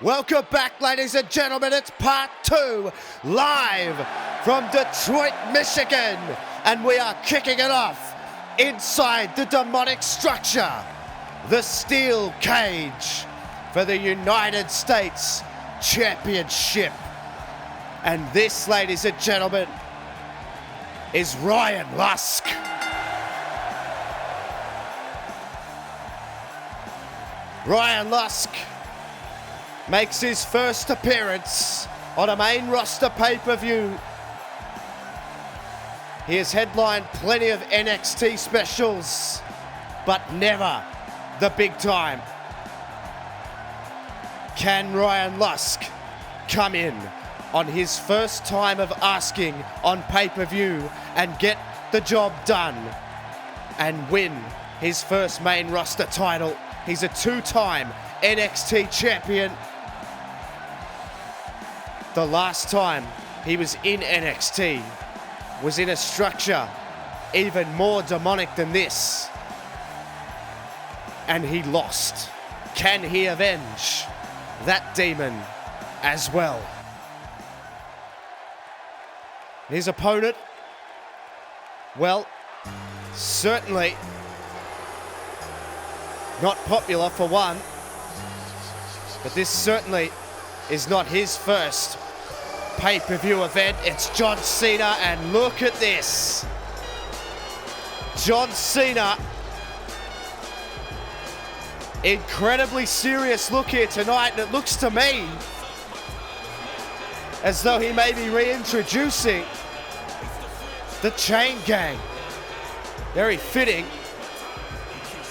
Welcome back, ladies and gentlemen. It's part 2, live from Detroit, Michigan. And we are kicking it off inside the demonic structure, the steel cage for the United States Championship. And this, ladies and gentlemen, is Ryan Lusk. Ryan Lusk makes his first appearance on a main roster pay-per-view. He has headlined plenty of NXT specials, but never the big time. Can Ryan Lusk come in on his first time of asking on pay-per-view and get the job done and win his first main roster title? He's a 2-time NXT champion. The last time he was in NXT was in a structure even more demonic than this, and he lost. Can he avenge that demon as well? His opponent, well, certainly not popular for one, but this certainly is not his first pay-per-view event. It's John Cena, and look at this. John Cena, incredibly serious look here tonight, and it looks to me as though he may be reintroducing the Chain Gang. Very fitting,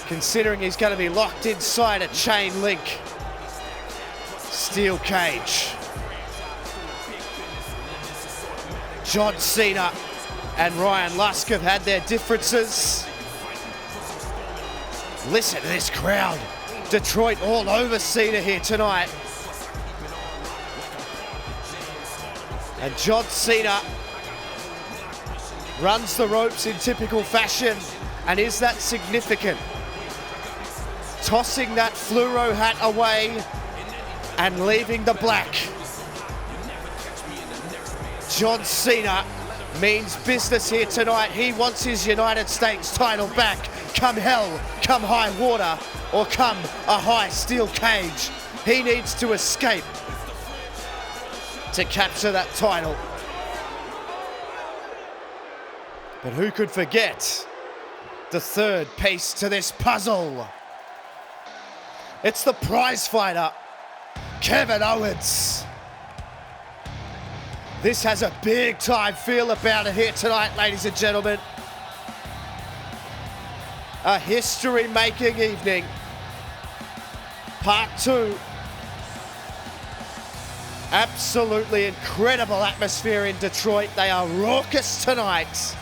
considering he's going to be locked inside a chain link steel cage. John Cena and Ryan Lusk have had their differences. Listen to this crowd. Detroit all over Cena here tonight. And John Cena runs the ropes in typical fashion. And is that significant? Tossing that fluoro hat away and leaving the black. John Cena means business here tonight. He wants his United States title back. Come hell, come high water, or come a high steel cage. He needs to escape to capture that title. But who could forget the third piece to this puzzle? It's the prize fighter, Kevin Owens. This has a big time feel about it here tonight, ladies and gentlemen. A history-making evening. Part 2. Absolutely incredible atmosphere in Detroit. They are raucous tonight.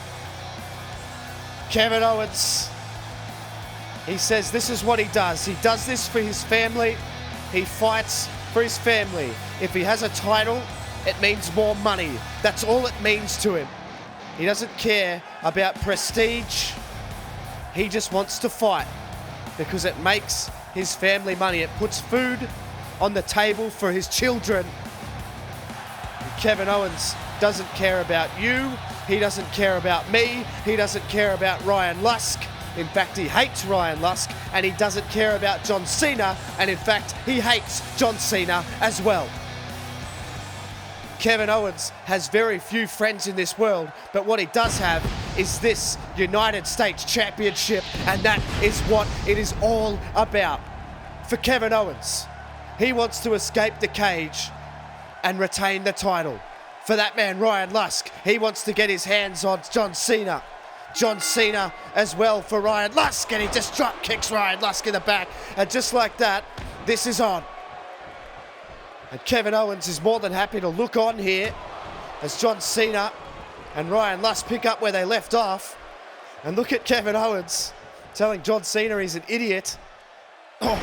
Kevin Owens, he says this is what he does. He does this for his family. He fights for his family. If he has a title, it means more money. That's all it means to him. He doesn't care about prestige. He just wants to fight because it makes his family money. It puts food on the table for his children. And Kevin Owens doesn't care about you. He doesn't care about me. He doesn't care about Ryan Lusk. In fact, he hates Ryan Lusk, and he doesn't care about John Cena. And in fact, he hates John Cena as well. Kevin Owens has very few friends in this world, but what he does have is this United States Championship, and that is what it is all about. For Kevin Owens, he wants to escape the cage and retain the title. For that man, Ryan Lusk, he wants to get his hands on John Cena. John Cena as well for Ryan Lusk, and he just drop kicks Ryan Lusk in the back, and just like that, this is on. And Kevin Owens is more than happy to look on here as John Cena and Ryan Lusk pick up where they left off. And look at Kevin Owens telling John Cena he's an idiot. Oh.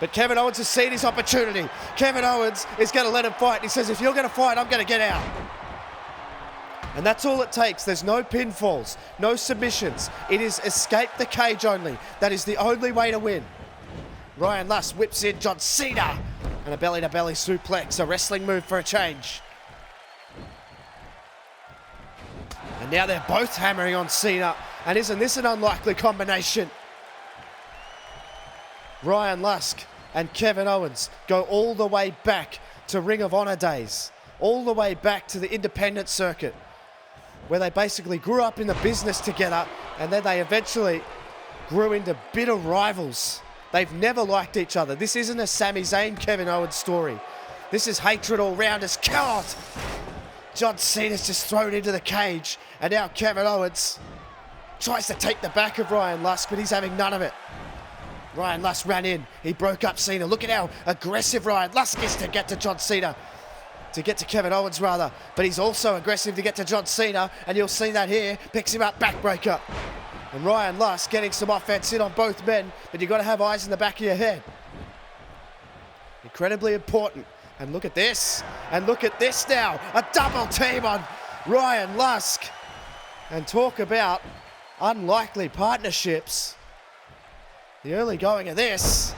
But Kevin Owens has seen his opportunity. Kevin Owens is going to let him fight. He says, if you're going to fight, I'm going to get out. And that's all it takes. There's no pinfalls, no submissions. It is escape the cage only. That is the only way to win. Ryan Lusk whips in John Cena. And a belly-to-belly suplex, a wrestling move for a change. And now they're both hammering on Cena. And isn't this an unlikely combination? Ryan Lusk and Kevin Owens go all the way back to Ring of Honor days. All the way back to the independent circuit, where they basically grew up in the business together, and then they eventually grew into bitter rivals. They've never liked each other. This isn't a Sami Zayn, Kevin Owens story. This is hatred all round us. God! John Cena's just thrown into the cage, and now Kevin Owens tries to take the back of Ryan Lusk, but he's having none of it. Ryan Lusk ran in. He broke up Cena. Look at how aggressive Ryan Lusk is to get to John Cena. To get to Kevin Owens, rather. But he's also aggressive to get to John Cena, and you'll see that here. Picks him up, backbreaker. And Ryan Lusk getting some offense in on both men, but you've got to have eyes in the back of your head. Incredibly important. And look at this. And look at this now. A double team on Ryan Lusk. And talk about unlikely partnerships. The early going of this.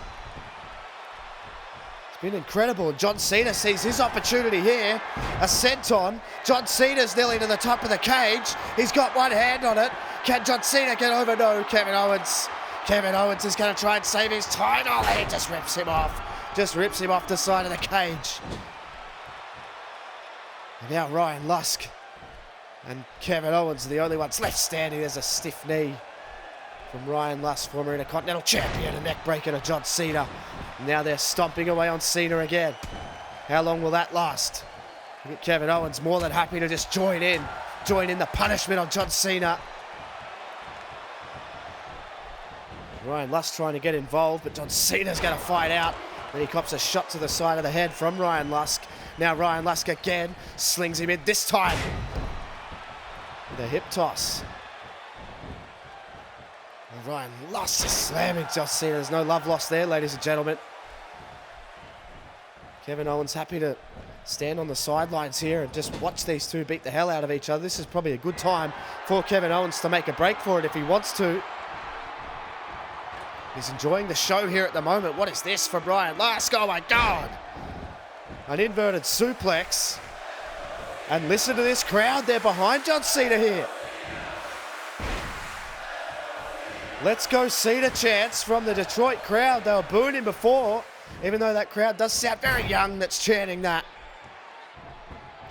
It's been incredible. John Cena sees his opportunity here. A senton. John Cena's nearly to the top of the cage. He's got one hand on it. Can John Cena get over? No, Kevin Owens. Kevin Owens is going to try and save his title. And he just rips him off. Just rips him off the side of the cage. And now Ryan Lusk and Kevin Owens are the only ones left standing. There's a stiff knee from Ryan Lusk, former Intercontinental Champion, a neck breaker to John Cena. Now they're stomping away on Cena again. How long will that last? Look at Kevin Owens, more than happy to just join in the punishment on John Cena. Ryan Lusk trying to get involved, but John Cena's going to fight out. Then he cops a shot to the side of the head from Ryan Lusk. Now Ryan Lusk again slings him in, this time with a hip toss. And Ryan Lusk is slamming John Cena. There's no love lost there, ladies and gentlemen. Kevin Owens happy to stand on the sidelines here and just watch these two beat the hell out of each other. This is probably a good time for Kevin Owens to make a break for it if he wants to. He's enjoying the show here at the moment. What is this from Ryan Lusk? Oh my God. An inverted suplex. And listen to this crowd. They're behind John Cena here. Let's go Cena chants from the Detroit crowd. They were booing him before, even though that crowd does sound very young that's chanting that.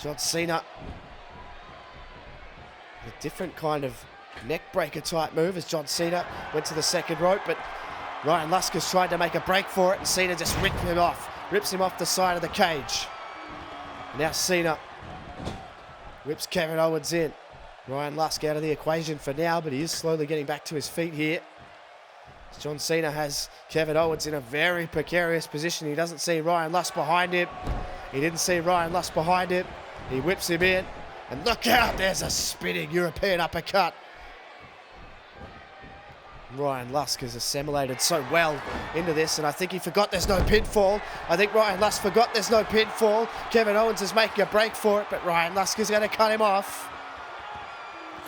John Cena. A different kind of neck breaker type move as John Cena went to the second rope, but Ryan Lusk has tried to make a break for it, and Cena just rips him off the side of the cage. Now Cena whips Kevin Owens in. Ryan Lusk out of the equation for now, but he is slowly getting back to his feet here. John Cena has Kevin Owens in a very precarious position. He doesn't see Ryan Lusk behind him. He didn't see Ryan Lusk behind him. He whips him in, and look out, there's a spinning European uppercut. Ryan Lusk has assimilated so well into this, and I think he forgot there's no pinfall. I think Ryan Lusk forgot there's no pinfall. Kevin Owens is making a break for it, but Ryan Lusk is going to cut him off.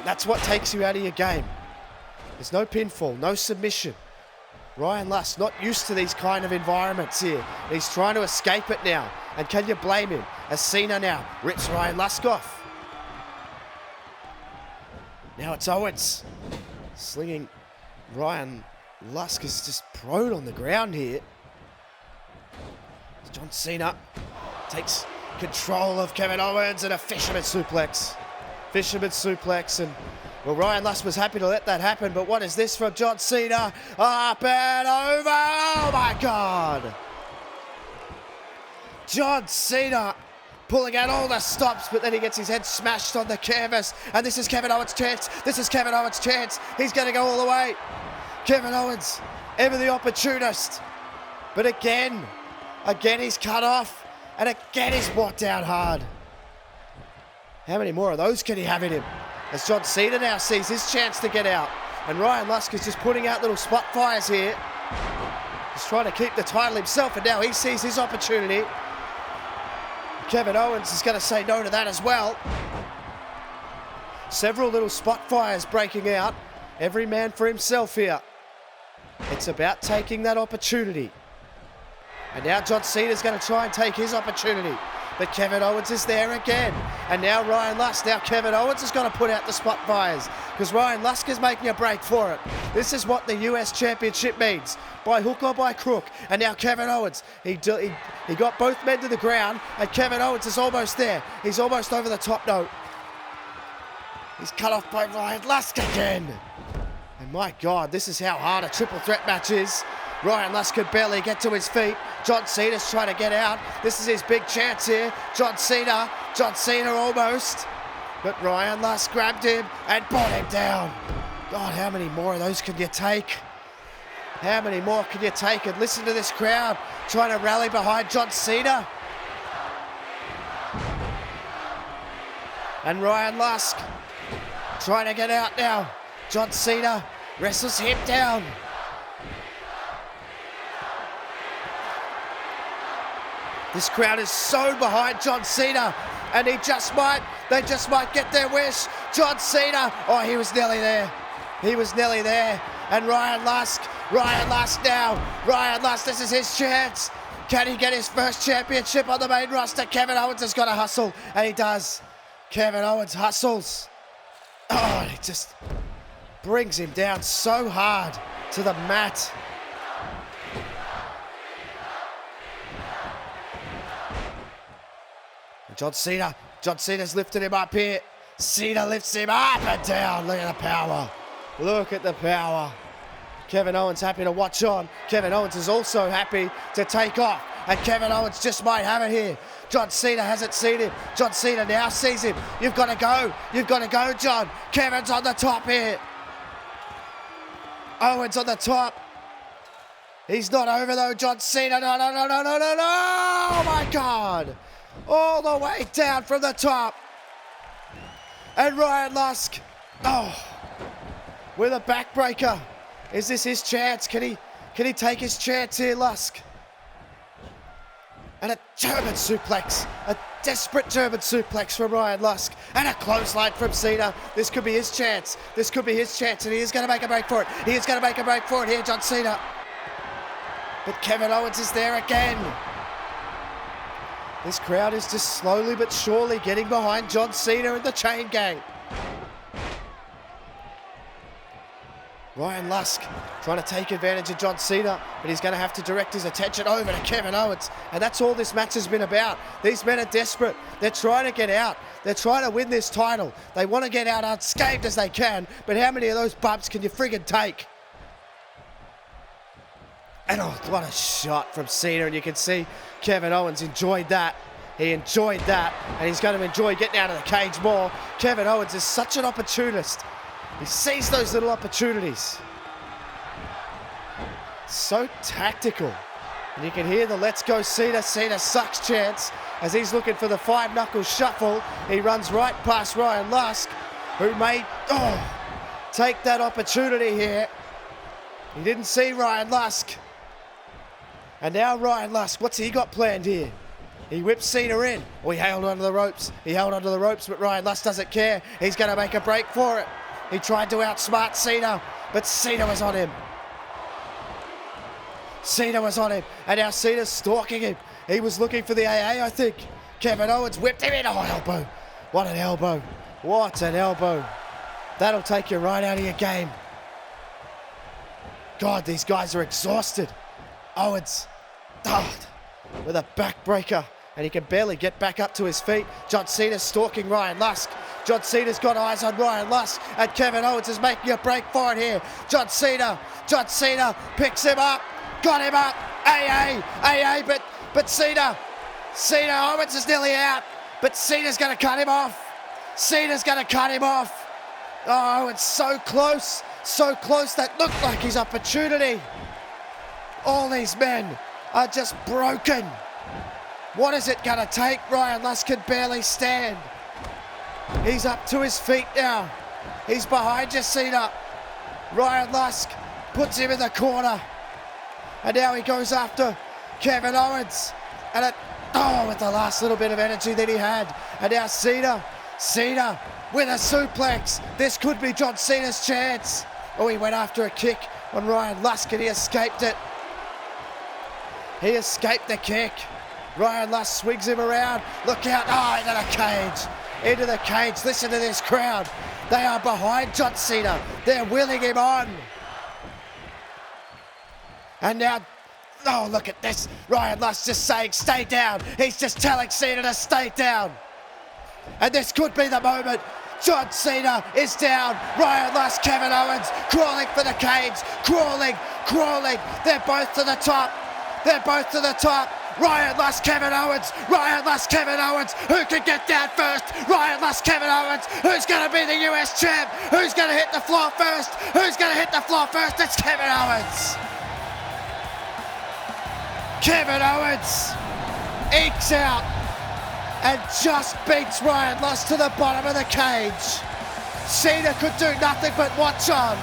That's what takes you out of your game. There's no pinfall, no submission. Ryan Lusk not used to these kind of environments here. He's trying to escape it now, and can you blame him? As Cena now rips Ryan Lusk off. Now it's Owens slinging. Ryan Lusk is just prone on the ground here. John Cena takes control of Kevin Owens and a fisherman suplex. And well, Ryan Lusk was happy to let that happen, but what is this from John Cena? Up and over! Oh my God! John Cena pulling out all the stops, but then he gets his head smashed on the canvas, and this is Kevin Owens' chance. He's going to go all the way. Kevin Owens, ever the opportunist. But again he's cut off, and again he's brought down hard. How many more of those can he have in him? As John Cena now sees his chance to get out. And Ryan Lusk is just putting out little spot fires here. He's trying to keep the title himself, and now he sees his opportunity. Kevin Owens is going to say no to that as well. Several little spot fires breaking out. Every man for himself here. It's about taking that opportunity. And now John Cena's going to try and take his opportunity. But Kevin Owens is there again. And now Ryan Lusk. Now Kevin Owens is going to put out the spot fires because Ryan Lusk is making a break for it. This is what the US Championship means, by hook or by crook. And now Kevin Owens, he got both men to the ground, and Kevin Owens is almost there. He's almost over the top note. He's cut off by Ryan Lusk again. And my God, this is how hard a triple threat match is. Ryan Lusk could barely get to his feet. John Cena's trying to get out. This is his big chance here. John Cena almost. But Ryan Lusk grabbed him and brought him down. God, how many more of those can you take? How many more can you take? And listen to this crowd trying to rally behind John Cena. And Ryan Lusk trying to get out now. John Cena wrestles him down. This crowd is so behind John Cena, and they just might get their wish. John Cena, oh, he was nearly there. He was nearly there. And Ryan Lusk now. Ryan Lusk, this is his chance. Can he get his first championship on the main roster? Kevin Owens has got to hustle, and he does. Kevin Owens hustles. Oh, he just brings him down so hard to the mat. John Cena's lifted him up here. Cena lifts him up and down. Look at the power. Look at the power. Kevin Owens happy to watch on. Kevin Owens is also happy to take off. And Kevin Owens just might have it here. John Cena hasn't seen him. John Cena now sees him. You've got to go. You've got to go, John. Kevin's on the top here. Owens on the top. He's not over though, John Cena. No. Oh my God. All the way down from the top. And Ryan Lusk, with a backbreaker. Is this his chance? Can he take his chance here, Lusk? And a German suplex, a desperate German suplex from Ryan Lusk, and a clothesline from Cena. This could be his chance. This could be his chance, and he is going to make a break for it. He is going to make a break for it here, John Cena. But Kevin Owens is there again. This crowd is just slowly but surely getting behind John Cena and the Chain Gang. Ryan Lusk trying to take advantage of John Cena, but he's going to have to direct his attention over to Kevin Owens. And that's all this match has been about. These men are desperate. They're trying to get out. They're trying to win this title. They want to get out unscathed as they can, but how many of those bumps can you friggin' take? And oh, what a shot from Cena, and you can see Kevin Owens enjoyed that. He enjoyed that, and he's going to enjoy getting out of the cage more. Kevin Owens is such an opportunist. He sees those little opportunities. So tactical. And you can hear the let's go Cena sucks chants as he's looking for the five knuckle shuffle. He runs right past Ryan Lusk, who may take that opportunity here. He didn't see Ryan Lusk. And now Ryan Lusk, what's he got planned here? He whips Cena in. Oh, he held onto the ropes. He held onto the ropes, but Ryan Lusk doesn't care. He's going to make a break for it. He tried to outsmart Cena, but Cena was on him. Cena was on him, and now Cena's stalking him. He was looking for the AA, I think. Kevin Owens whipped him in. Oh, elbow. What an elbow. What an elbow. That'll take you right out of your game. God, these guys are exhausted. Owens, with a backbreaker, and he can barely get back up to his feet. John Cena's stalking Ryan Lusk. John Cena's got eyes on Ryan Lusk, and Kevin Owens is making a break for it here. John Cena picks him up, got him up. AA, but Cena, Owens is nearly out, but Cena's going to cut him off. Oh, it's so close, that looked like his opportunity. All these men are just broken. What is it going to take? Ryan Lusk can barely stand. He's up to his feet now. He's behind you, Cena. Ryan Lusk puts him in the corner. And now he goes after Kevin Owens. And with the last little bit of energy that he had. And now Cena with a suplex. This could be John Cena's chance. Oh, he went after a kick on Ryan Lusk and he escaped it. He escaped the kick. Ryan Lust swings him around. Look out. Oh, into the cage. Into the cage. Listen to this crowd. They are behind John Cena. They're willing him on. And now, oh, look at this. Ryan Lust just saying, stay down. He's just telling Cena to stay down. And this could be the moment. John Cena is down. Ryan Lust, Kevin Owens crawling for the cage. Crawling. They're both to the top. Ryan Lust, Kevin Owens. Who can get down first? Ryan Lust, Kevin Owens. Who's going to be the US champ? Who's going to hit the floor first? It's Kevin Owens. Kevin Owens ekes out and just beats Ryan Lust to the bottom of the cage. Cena could do nothing but watch on.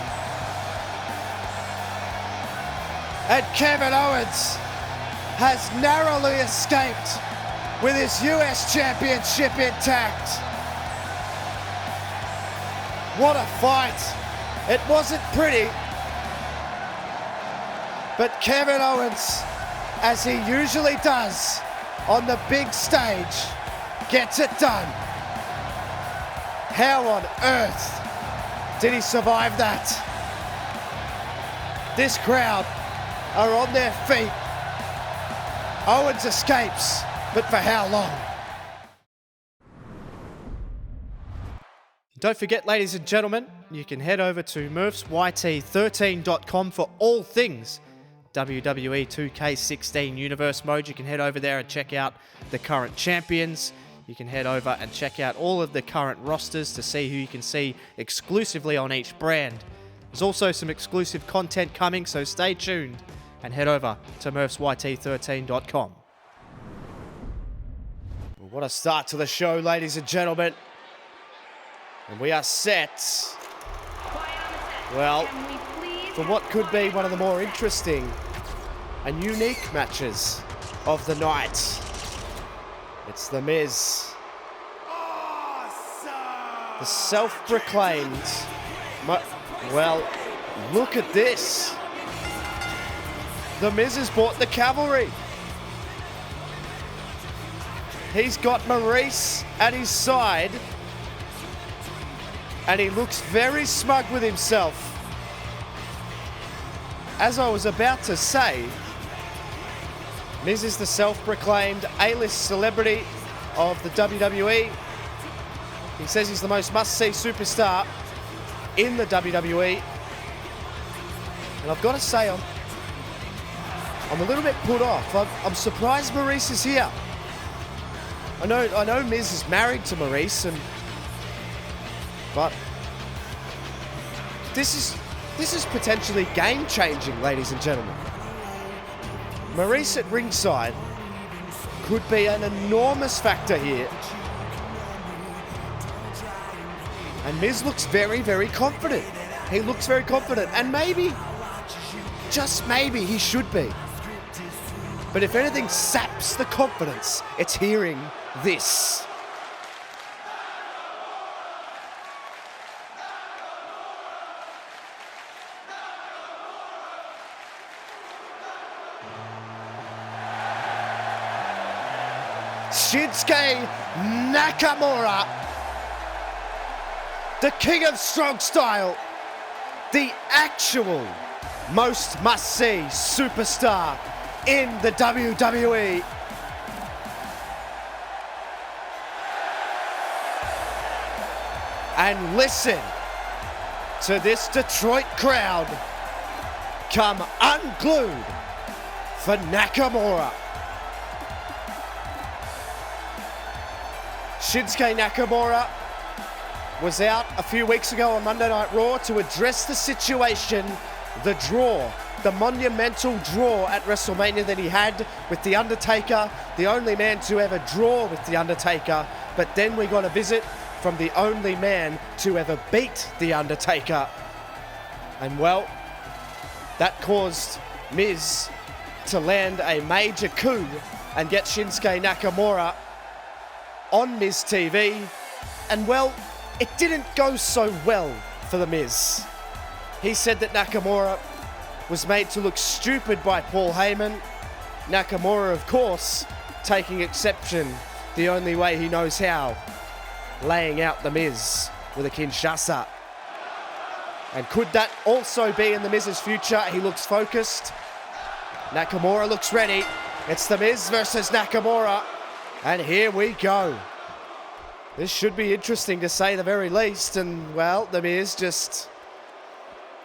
And Kevin Owens has narrowly escaped with his US Championship intact. What a fight. It wasn't pretty, but Kevin Owens, as he usually does on the big stage, gets it done. How on earth did he survive that? This crowd are on their feet. Owens escapes, but for how long? Don't forget, ladies and gentlemen, you can head over to MurphsYT13.com for all things WWE 2K16 Universe Mode. You can head over there and check out the current champions. You can head over and check out all of the current rosters to see who you can see exclusively on each brand. There's also some exclusive content coming, so stay tuned and head over to MurphsYT13.com. Well, what a start to the show, ladies and gentlemen. And we are set, well, for what could be one of the more interesting and unique matches of the night. It's the Miz. The self-proclaimed, well, look at this. The Miz has brought the cavalry. He's got Maryse at his side, and he looks very smug with himself. As I was about to say, Miz is the self-proclaimed A-list celebrity of the WWE. He says he's the most must-see superstar in the WWE. And I've got to say, I'm a little bit put off. I'm surprised Maryse is here. I know Miz is married to Maryse, but this is potentially game-changing, ladies and gentlemen. Maryse at ringside could be an enormous factor here. And Miz looks very, very confident. He looks very confident, and maybe, just maybe, he should be. But if anything saps the confidence, it's hearing this. Shinsuke Nakamura, the king of strong style, the actual most must-see superstar in the WWE. And listen to this Detroit crowd come unglued for Nakamura. Shinsuke Nakamura was out a few weeks ago on Monday Night Raw to address the situation, the draw, the monumental draw at WrestleMania that he had with The Undertaker, the only man to ever draw with The Undertaker. But then we got a visit from the only man to ever beat The Undertaker. And well, that caused Miz to land a major coup and get Shinsuke Nakamura on Miz TV. And well, it didn't go so well for the Miz. He said that Nakamura was made to look stupid by Paul Heyman. Nakamura, of course, taking exception the only way he knows how, laying out the Miz with a Kinshasa. And could that also be in the Miz's future? He looks focused. Nakamura looks ready. It's the Miz versus Nakamura. And here we go. This should be interesting to say the very least. And, well, the Miz just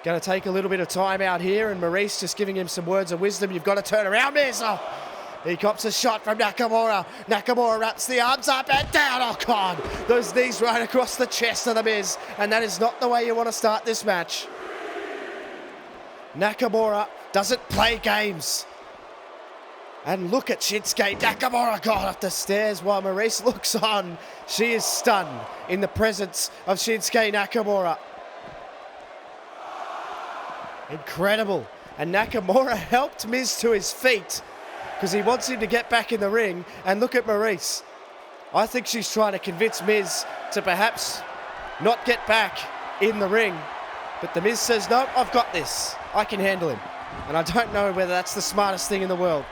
going to take a little bit of time out here. And Maryse just giving him some words of wisdom. You've got to turn around, Miz. Oh, he cops a shot from Nakamura. Nakamura wraps the arms up and down. Oh, God. Those knees right across the chest of the Miz. And that is not the way you want to start this match. Nakamura doesn't play games. And look at Shinsuke Nakamura going up the stairs while Maryse looks on. She is stunned in the presence of Shinsuke Nakamura. Incredible. And Nakamura helped Miz to his feet because he wants him to get back in the ring. And look at Maryse. I think she's trying to convince Miz to perhaps not get back in the ring. But the Miz says, no, I've got this. I can handle him. And I don't know whether that's the smartest thing in the world.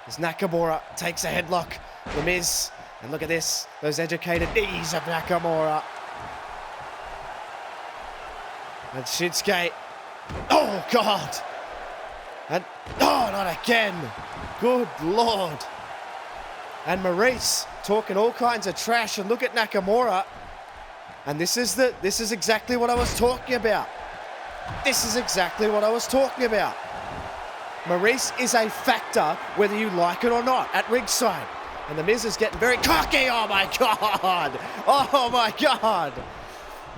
As Nakamura takes a headlock, the Miz, and look at this, those educated knees of Nakamura. And Shinsuke, oh God, and oh, not again, good Lord. And Maryse talking all kinds of trash, and look at Nakamura, and this is exactly what I was talking about. This is exactly what I was talking about. Maryse is a factor whether you like it or not at ringside. And the Miz is getting very cocky. Oh my God. Oh my God.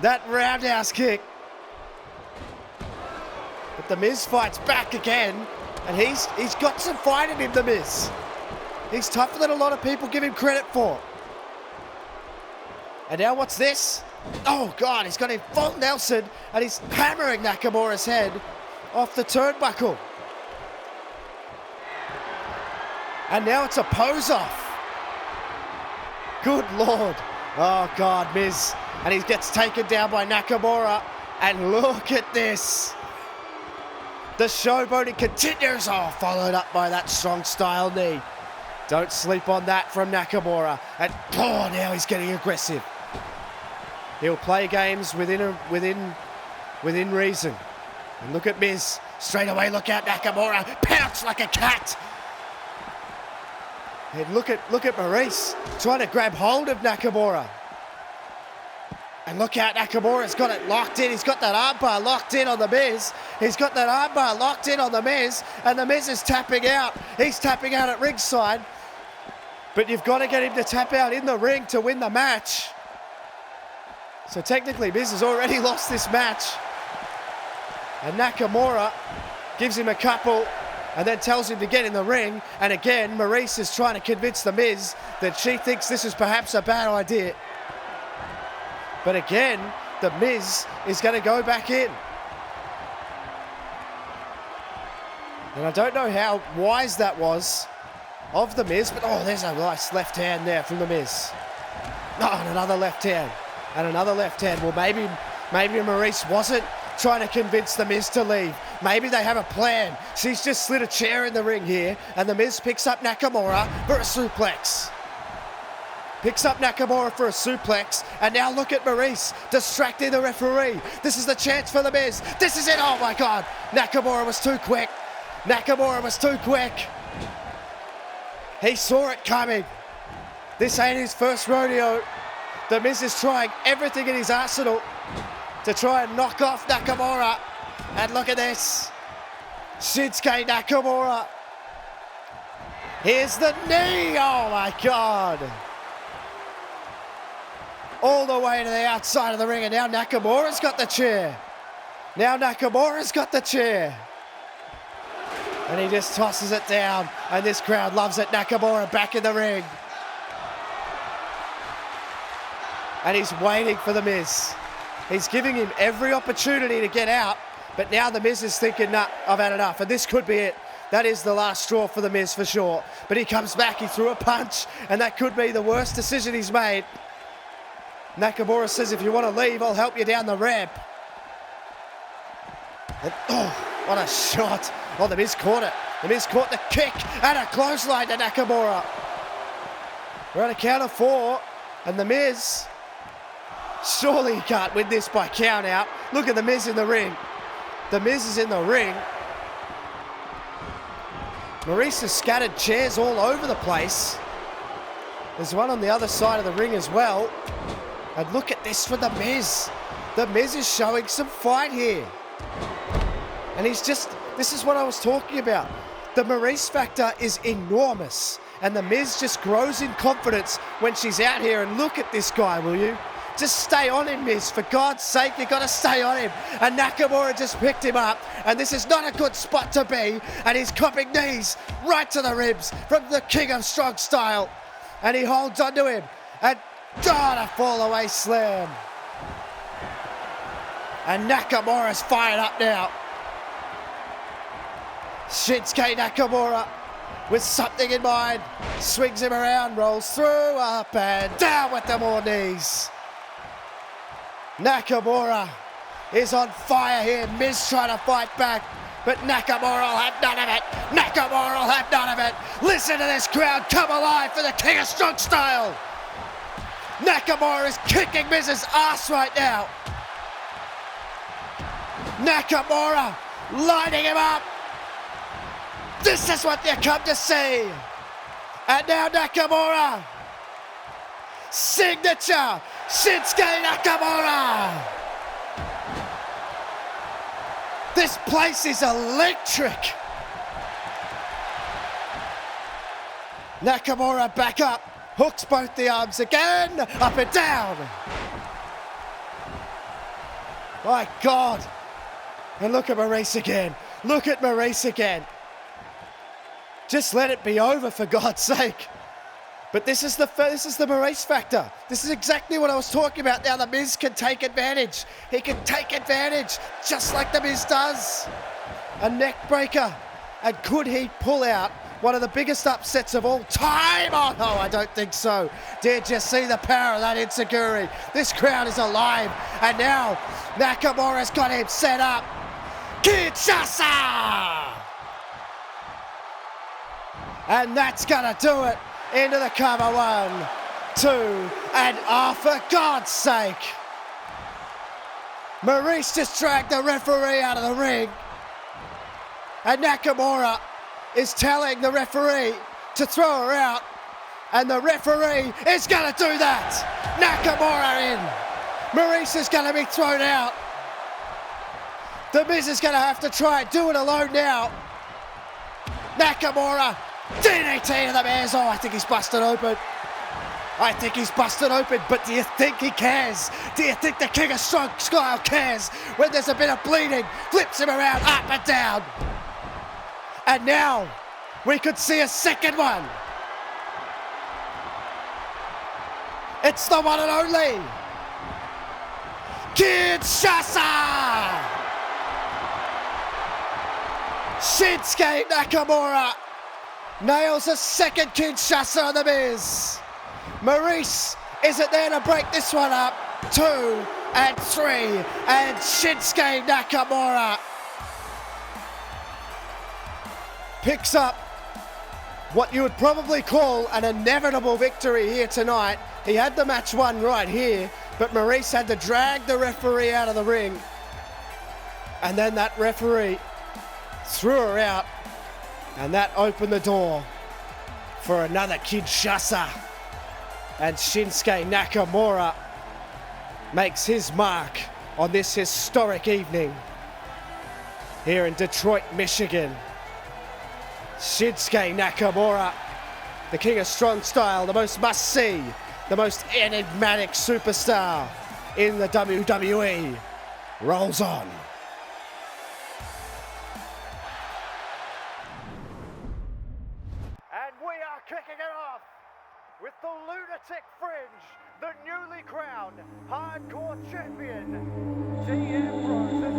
That roundhouse kick. But the Miz fights back again. And he's got some fight in him, the Miz. He's tougher than a lot of people give him credit for. And now what's this? Oh God, he's got him full Nelson. And he's hammering Nakamura's head off the turnbuckle. And now it's a pose-off. Good Lord. Oh, God, Miz. And he gets taken down by Nakamura. And look at this. The showboating continues. Oh, followed up by that strong style knee. Don't sleep on that from Nakamura. And, oh, now he's getting aggressive. He'll play games within reason. And look at Miz. Straight away, look out, Nakamura. Pounce like a cat. And look at Maryse trying to grab hold of Nakamura. And look out, Nakamura's got it locked in. He's got that armbar locked in on the Miz. He's got that armbar locked in on the Miz. And the Miz is tapping out. He's tapping out at ringside. But you've got to get him to tap out in the ring to win the match. So technically, Miz has already lost this match. And Nakamura gives him a couple and then tells him to get in the ring. And again, Maryse is trying to convince the Miz that she thinks this is perhaps a bad idea. But again, the Miz is going to go back in. And I don't know how wise that was of the Miz, but oh, there's a nice left hand there from the Miz. Oh, and another left hand. And another left hand. Well, maybe Maryse wasn't trying to convince the Miz to leave. Maybe they have a plan. She's just slid a chair in the ring here, and the Miz picks up Nakamura for a suplex. Picks up Nakamura for a suplex, and now look at Maryse distracting the referee. This is the chance for the Miz. This is it. Oh my God. Nakamura was too quick. Nakamura was too quick. He saw it coming. This ain't his first rodeo. The Miz is trying everything in his arsenal to try and knock off Nakamura. And look at this. Shinsuke Nakamura. Here's the knee. Oh my God. All the way to the outside of the ring. And now Nakamura's got the chair. Now Nakamura's got the chair. And he just tosses it down. And this crowd loves it. Nakamura back in the ring. And he's waiting for the Miz. He's giving him every opportunity to get out. But now the Miz is thinking, nah, I've had enough. And this could be it. That is the last straw for the Miz for sure. But he comes back, he threw a punch. And that could be the worst decision he's made. Nakamura says, if you want to leave, I'll help you down the ramp. And, What a shot. Oh, the Miz caught it. The Miz caught the kick and a clothesline to Nakamura. We're on a count of 4, and the Miz, surely he can't win this by count out. Look at the Miz in the ring. The Miz is in the ring. Maryse has scattered chairs all over the place. There's one on the other side of the ring as well. And look at this for the Miz. The Miz is showing some fight here. And he's just, this is what I was talking about. The Maryse factor is enormous. And the Miz just grows in confidence when she's out here. And look at this guy, will you? Just stay on him, Miz. For God's sake, you got to stay on him. And Nakamura just picked him up. And this is not a good spot to be. And he's copping knees right to the ribs from the King of Strong Style. And he holds onto him. And a fall away slam. And Nakamura's fired up now. Shinsuke Nakamura with something in mind. Swings him around, rolls through, up and down with the more knees. Nakamura is on fire here. Miz trying to fight back, but Nakamura will have none of it. Nakamura will have none of it. Listen to this crowd come alive for the King of Strong Style. Nakamura is kicking Miz's ass right now. Nakamura lining him up. This is what you come to see. And now Nakamura. Signature Shinsuke Nakamura. This place is electric. Nakamura back up. Hooks both the arms again. Up and down. My God. And look at Maryse again. Look at Maryse again. Just let it be over, for God's sake. But this is the Maryse factor. This is exactly what I was talking about. Now the Miz can take advantage. He can take advantage, just like the Miz does. A neck breaker. And could he pull out one of the biggest upsets of all time? Oh no, I don't think so. Did you see the power of that enziguri? This crowd is alive. And now Nakamura's got him set up. Kinshasa! And that's gonna do it. Into the cover, 1, 2, and for God's sake. Maryse just dragged the referee out of the ring. And Nakamura is telling the referee to throw her out. And the referee is gonna do that. Nakamura in. Maryse is gonna be thrown out. The Miz is gonna have to try and do it alone now. Nakamura. DDT to the Miz. Oh, I think he's busted open. I think he's busted open, but do you think he cares? Do you think the King of Strong Style cares when there's a bit of bleeding? Flips him around, up and down. And now, we could see a second one. It's the one and only Kinshasa! Shinsuke Nakamura nails a second Kinshasa on the Miz. Maryse isn't there to break this one up. 2 and 3, and Shinsuke Nakamura picks up what you would probably call an inevitable victory here tonight. He had the match won right here, but Maryse had to drag the referee out of the ring. And then that referee threw her out. And that opened the door for another Kinshasa. And Shinsuke Nakamura makes his mark on this historic evening here in Detroit, Michigan. Shinsuke Nakamura, the King of Strong Style, the most must-see, the most enigmatic superstar in the WWE, rolls on. Kicking it off with the Lunatic Fringe, the newly crowned Hardcore Champion, Ambrose.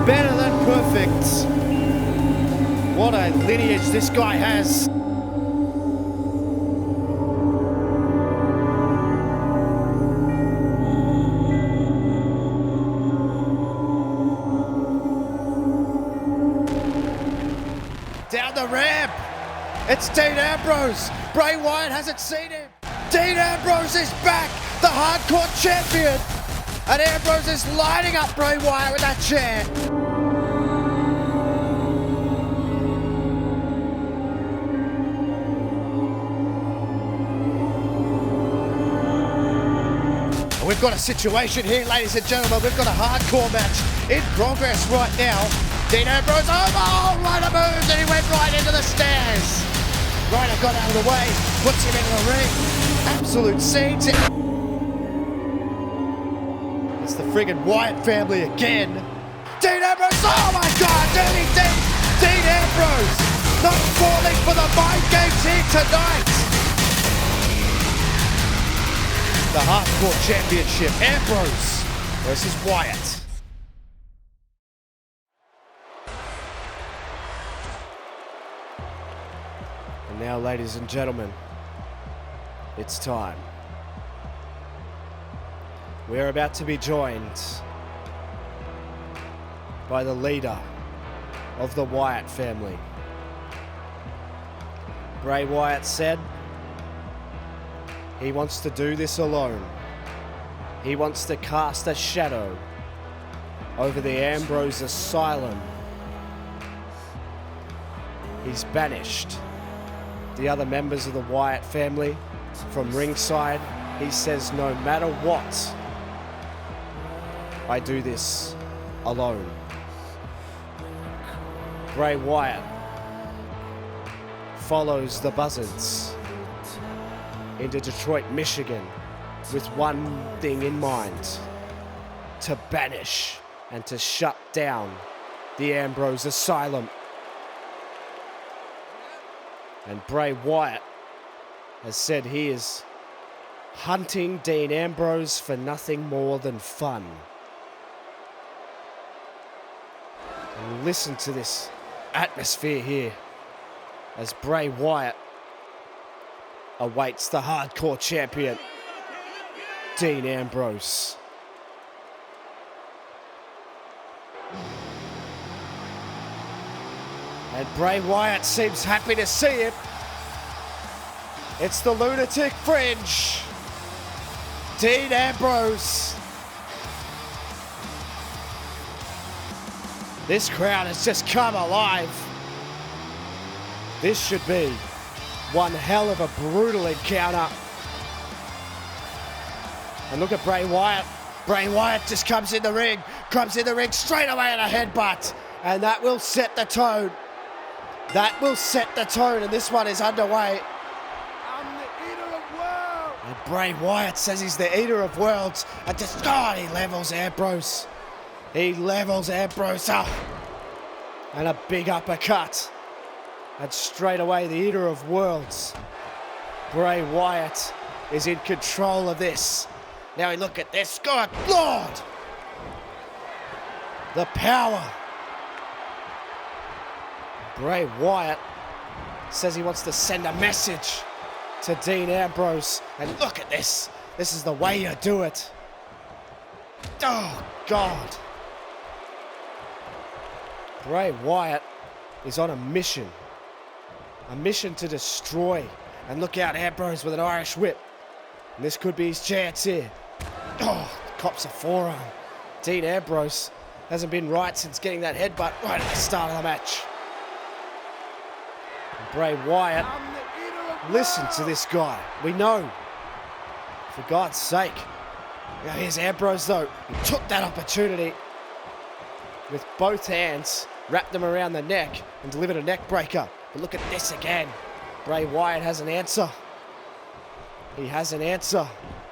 Better than perfect. What a lineage this guy has. Down the ramp. It's Dean Ambrose. Bray Wyatt hasn't seen him. Dean Ambrose is back, the hardcore champion. And Ambrose is lining up Bray Wyatt with that chair. We've got a situation here, ladies and gentlemen. We've got a hardcore match in progress right now. Dean Ambrose, oh, Ryder moves, and he went right into the stairs. Ryder got out of the way, puts him into the ring. Absolute scenes. It's the friggin' Wyatt family again. Dean Ambrose, oh my God, Dean Ambrose, not falling for the mind games here tonight. The Hardcore Championship, Ambrose versus Wyatt. And now, ladies and gentlemen, it's time. We're about to be joined by the leader of the Wyatt family. Bray Wyatt said he wants to do this alone. He wants to cast a shadow over the Ambrose asylum. He's banished the other members of the Wyatt family from ringside. He says, no matter what, I do this alone. Bray Wyatt follows the Buzzards into Detroit, Michigan, with one thing in mind: to banish and to shut down the Ambrose Asylum. And Bray Wyatt has said he is hunting Dean Ambrose for nothing more than fun. And listen to this atmosphere here as Bray Wyatt awaits the hardcore champion, Dean Ambrose. And Bray Wyatt seems happy to see him. It's the Lunatic Fringe, Dean Ambrose. This crowd has just come alive. This should be one hell of a brutal encounter. And look at Bray Wyatt. Bray Wyatt just comes in the ring straight away at a headbutt. And that will set the tone. That will set the tone, and this one is underway. I'm the eater of worlds. And Bray Wyatt says he's the eater of worlds. And just, he levels Ambrose. He levels Ambrose up. And a big uppercut. And straight away, the eater of worlds, Bray Wyatt, is in control of this. Now we look at this. God, Lord! The power. Bray Wyatt says he wants to send a message to Dean Ambrose. And look at this. This is the way you do it. Oh, God. Bray Wyatt is on a mission. A mission to destroy. And look out, Ambrose with an Irish whip. And this could be his chance here. Oh, cops a forearm. Dean Ambrose hasn't been right since getting that headbutt right at the start of the match. And Bray Wyatt, listen to this guy. We know. For God's sake. Now here's Ambrose though. He took that opportunity with both hands, wrapped them around the neck and delivered a neck breaker. But look at this again. Bray Wyatt has an answer. He has an answer.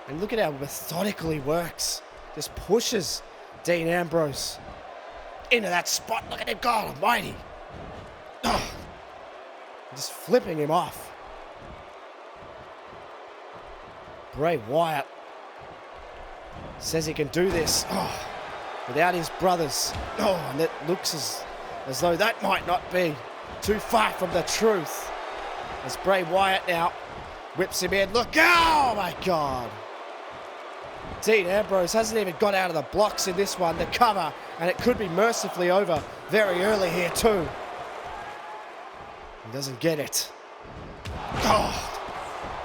And look at how methodically he works. Just pushes Dean Ambrose into that spot. Look at him, God almighty. Oh, just flipping him off. Bray Wyatt says he can do this without his brothers. And it looks as though that might not be too far from the truth. As Bray Wyatt now whips him in. Look, oh my God. Dean Ambrose hasn't even got out of the blocks in this one. The cover, and it could be mercifully over very early here too. He doesn't get it. God.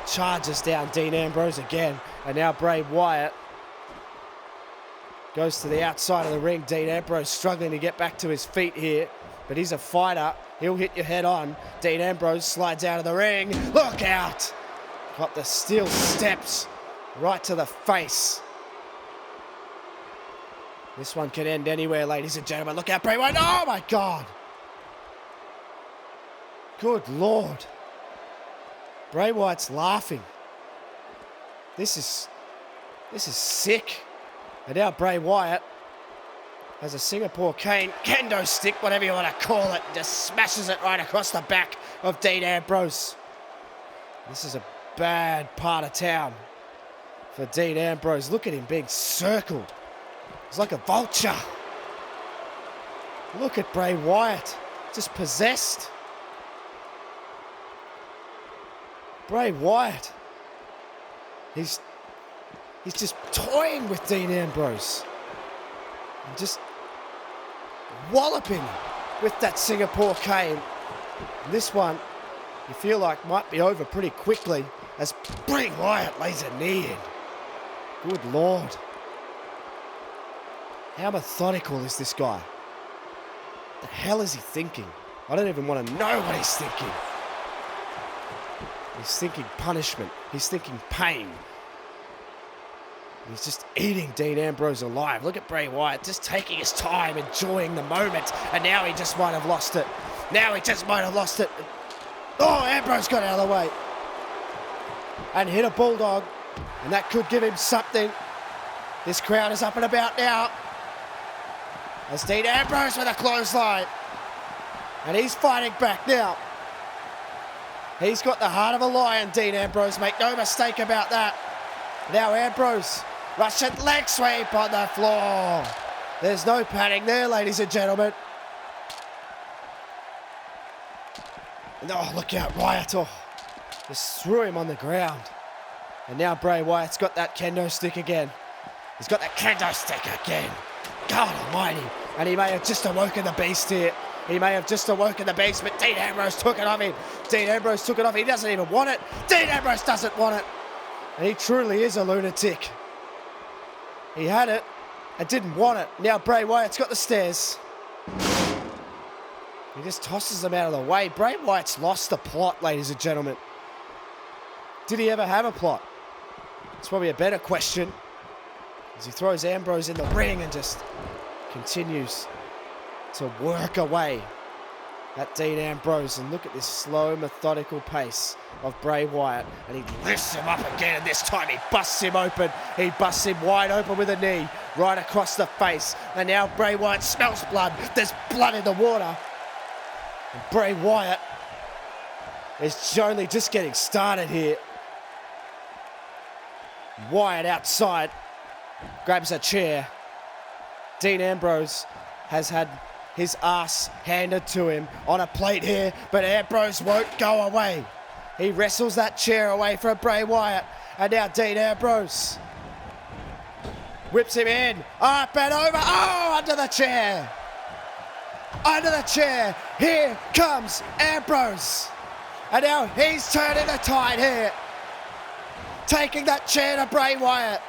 Charges down Dean Ambrose again. And now Bray Wyatt goes to the outside of the ring. Dean Ambrose struggling to get back to his feet here. But he's a fighter. He'll hit you head on. Dean Ambrose slides out of the ring. Look out. Got the steel steps right to the face. This one can end anywhere, ladies and gentlemen. Look out, Bray Wyatt. Oh, my God. Good Lord. Bray Wyatt's laughing. This is sick. And now Bray Wyatt has a Singapore cane, kendo stick, whatever you want to call it, just smashes it right across the back of Dean Ambrose. This is a bad part of town for Dean Ambrose. Look at him being circled. He's like a vulture. Look at Bray Wyatt, just possessed. Bray Wyatt, he's just toying with Dean Ambrose and just walloping with that Singapore cane. And this one, you feel like might be over pretty quickly as Bray Wyatt lays a knee in. Good Lord. How methodical is this guy? What the hell is he thinking? I don't even want to know what he's thinking. He's thinking punishment. He's thinking pain. He's just eating Dean Ambrose alive. Look at Bray Wyatt just taking his time, enjoying the moment. And now he just might have lost it. Oh, Ambrose got out of the way. And hit a bulldog. And that could give him something. This crowd is up and about now. As Dean Ambrose with a clothesline. And he's fighting back now. He's got the heart of a lion, Dean Ambrose. Make no mistake about that. Now Ambrose, Russian leg sweep on the floor. There's no padding there, ladies and gentlemen. Oh, look out, Wyatt. Oh, just threw him on the ground. And now Bray Wyatt's got that kendo stick again. He's got that kendo stick again. God almighty. And he may have just awoken the beast here. He may have just awoken the beast, but Dean Ambrose took it off him. Dean Ambrose took it off. He doesn't even want it. Dean Ambrose doesn't want it. And he truly is a lunatic. He had it and didn't want it. Now Bray Wyatt's got the stairs. He just tosses them out of the way. Bray Wyatt's lost the plot, ladies and gentlemen. Did he ever have a plot? It's probably a better question. As he throws Ambrose in the ring and just continues to work away at Dean Ambrose. And look at this slow, methodical pace of Bray Wyatt. And he lifts him up again, and this time he busts him open. He busts him wide open with a knee right across the face. And now Bray Wyatt smells blood. There's blood in the water. And Bray Wyatt is only just getting started here. Wyatt outside grabs a chair. Dean Ambrose has had his ass handed to him on a plate here, but Ambrose won't go away. He wrestles that chair away from Bray Wyatt, and now Dean Ambrose whips him in, up and over, oh, under the chair. Under the chair, here comes Ambrose. And now he's turning the tide here, taking that chair to Bray Wyatt.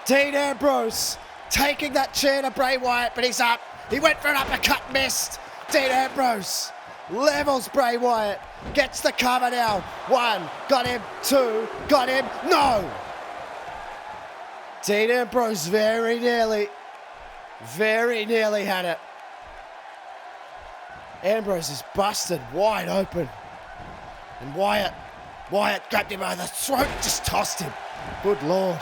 Dean Ambrose taking that chair to Bray Wyatt, but he's up. He went for an uppercut, missed. Dean Ambrose levels Bray Wyatt, gets the cover now. 1, got him. 2, got him. No! Dean Ambrose very nearly had it. Ambrose is busted wide open. And Wyatt grabbed him by the throat, just tossed him. Good Lord.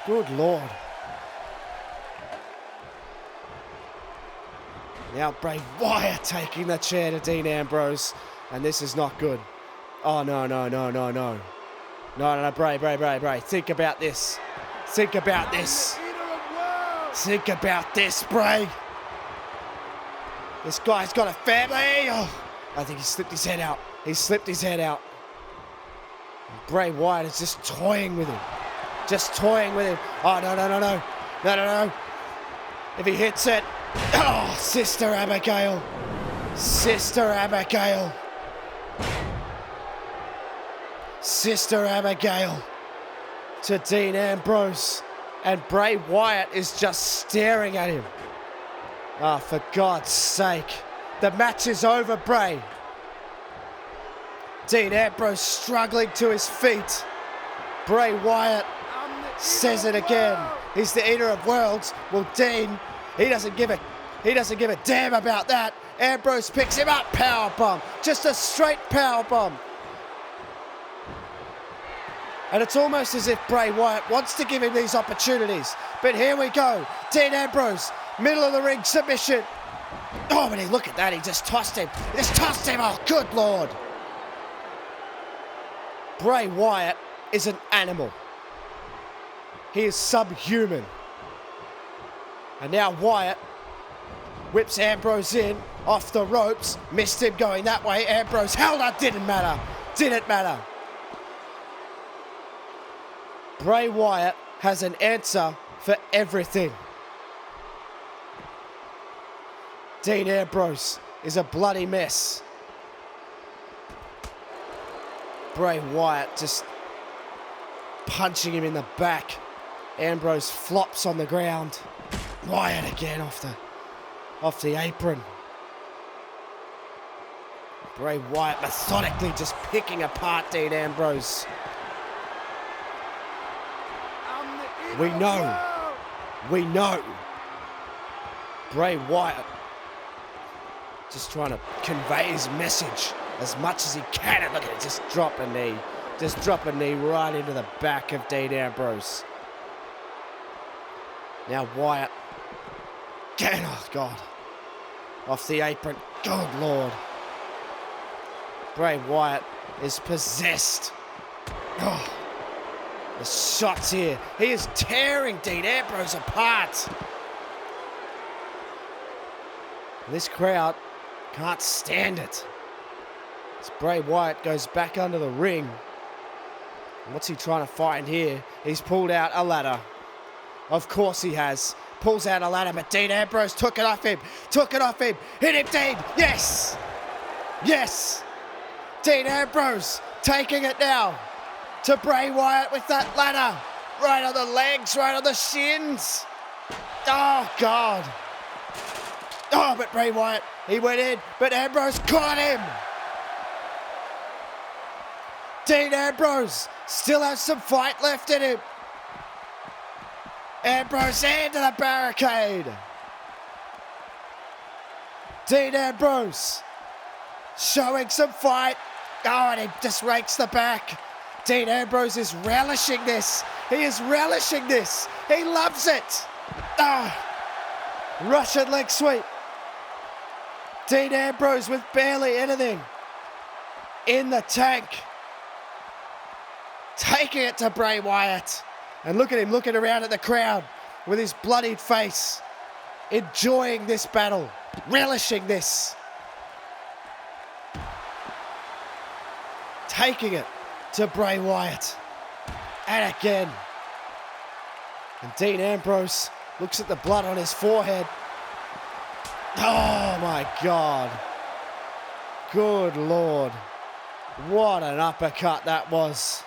Good Lord. Now Bray Wyatt taking the chair to Dean Ambrose. And this is not good. Oh, no. No, Bray. Think about this. Think about this, Bray. This guy's got a family. Oh, I think he slipped his head out. He slipped his head out. And Bray Wyatt is just toying with him. Just toying with him. Oh, no, no, no, no. No, no, no. If he hits it. Oh, Sister Abigail. Sister Abigail. Sister Abigail to Dean Ambrose. And Bray Wyatt is just staring at him. Oh, for God's sake. The match is over, Bray. Dean Ambrose struggling to his feet. Bray Wyatt says it again. He's the eater of worlds. Well, Dean, he doesn't give a damn about that. Ambrose picks him up, powerbomb. Just a straight powerbomb. And it's almost as if Bray Wyatt wants to give him these opportunities. But here we go. Dean Ambrose, middle of the ring submission. Oh, but look at that. He just tossed him. He just tossed him. Oh, good Lord. Bray Wyatt is an animal. He is subhuman. And now Wyatt whips Ambrose in off the ropes. Missed him going that way. Ambrose held up. Didn't matter. Didn't matter. Bray Wyatt has an answer for everything. Dean Ambrose is a bloody mess. Bray Wyatt just punching him in the back. Ambrose flops on the ground. Wyatt again off the apron. Bray Wyatt methodically just picking apart Dean Ambrose. We know. Bray Wyatt just trying to convey his message as much as he can. And look at it, just drop a knee. Just drop a knee right into the back of Dean Ambrose. Now Wyatt. Oh, God. Off the apron. Good Lord. Bray Wyatt is possessed. Oh. The shots here. He is tearing Dean Ambrose apart. This crowd can't stand it. As Bray Wyatt goes back under the ring. What's he trying to find here? He's pulled out a ladder. Of course he has. Pulls out a ladder, but Dean Ambrose took it off him. Took it off him. Hit him, Dean. Yes. Yes. Dean Ambrose taking it now to Bray Wyatt with that ladder. Right on the legs, right on the shins. Oh, God. Oh, but Bray Wyatt, he went in, but Ambrose caught him. Dean Ambrose still has some fight left in him. Ambrose into the barricade. Dean Ambrose showing some fight. Oh, and he just rakes the back. Dean Ambrose is relishing this. He is relishing this. He loves it. Russian leg sweep. Dean Ambrose with barely anything in the tank. Taking it to Bray Wyatt. And look at him looking around at the crowd with his bloodied face. Enjoying this battle. Relishing this. Taking it to Bray Wyatt. And again. And Dean Ambrose looks at the blood on his forehead. Oh my God. Good Lord. What an uppercut that was.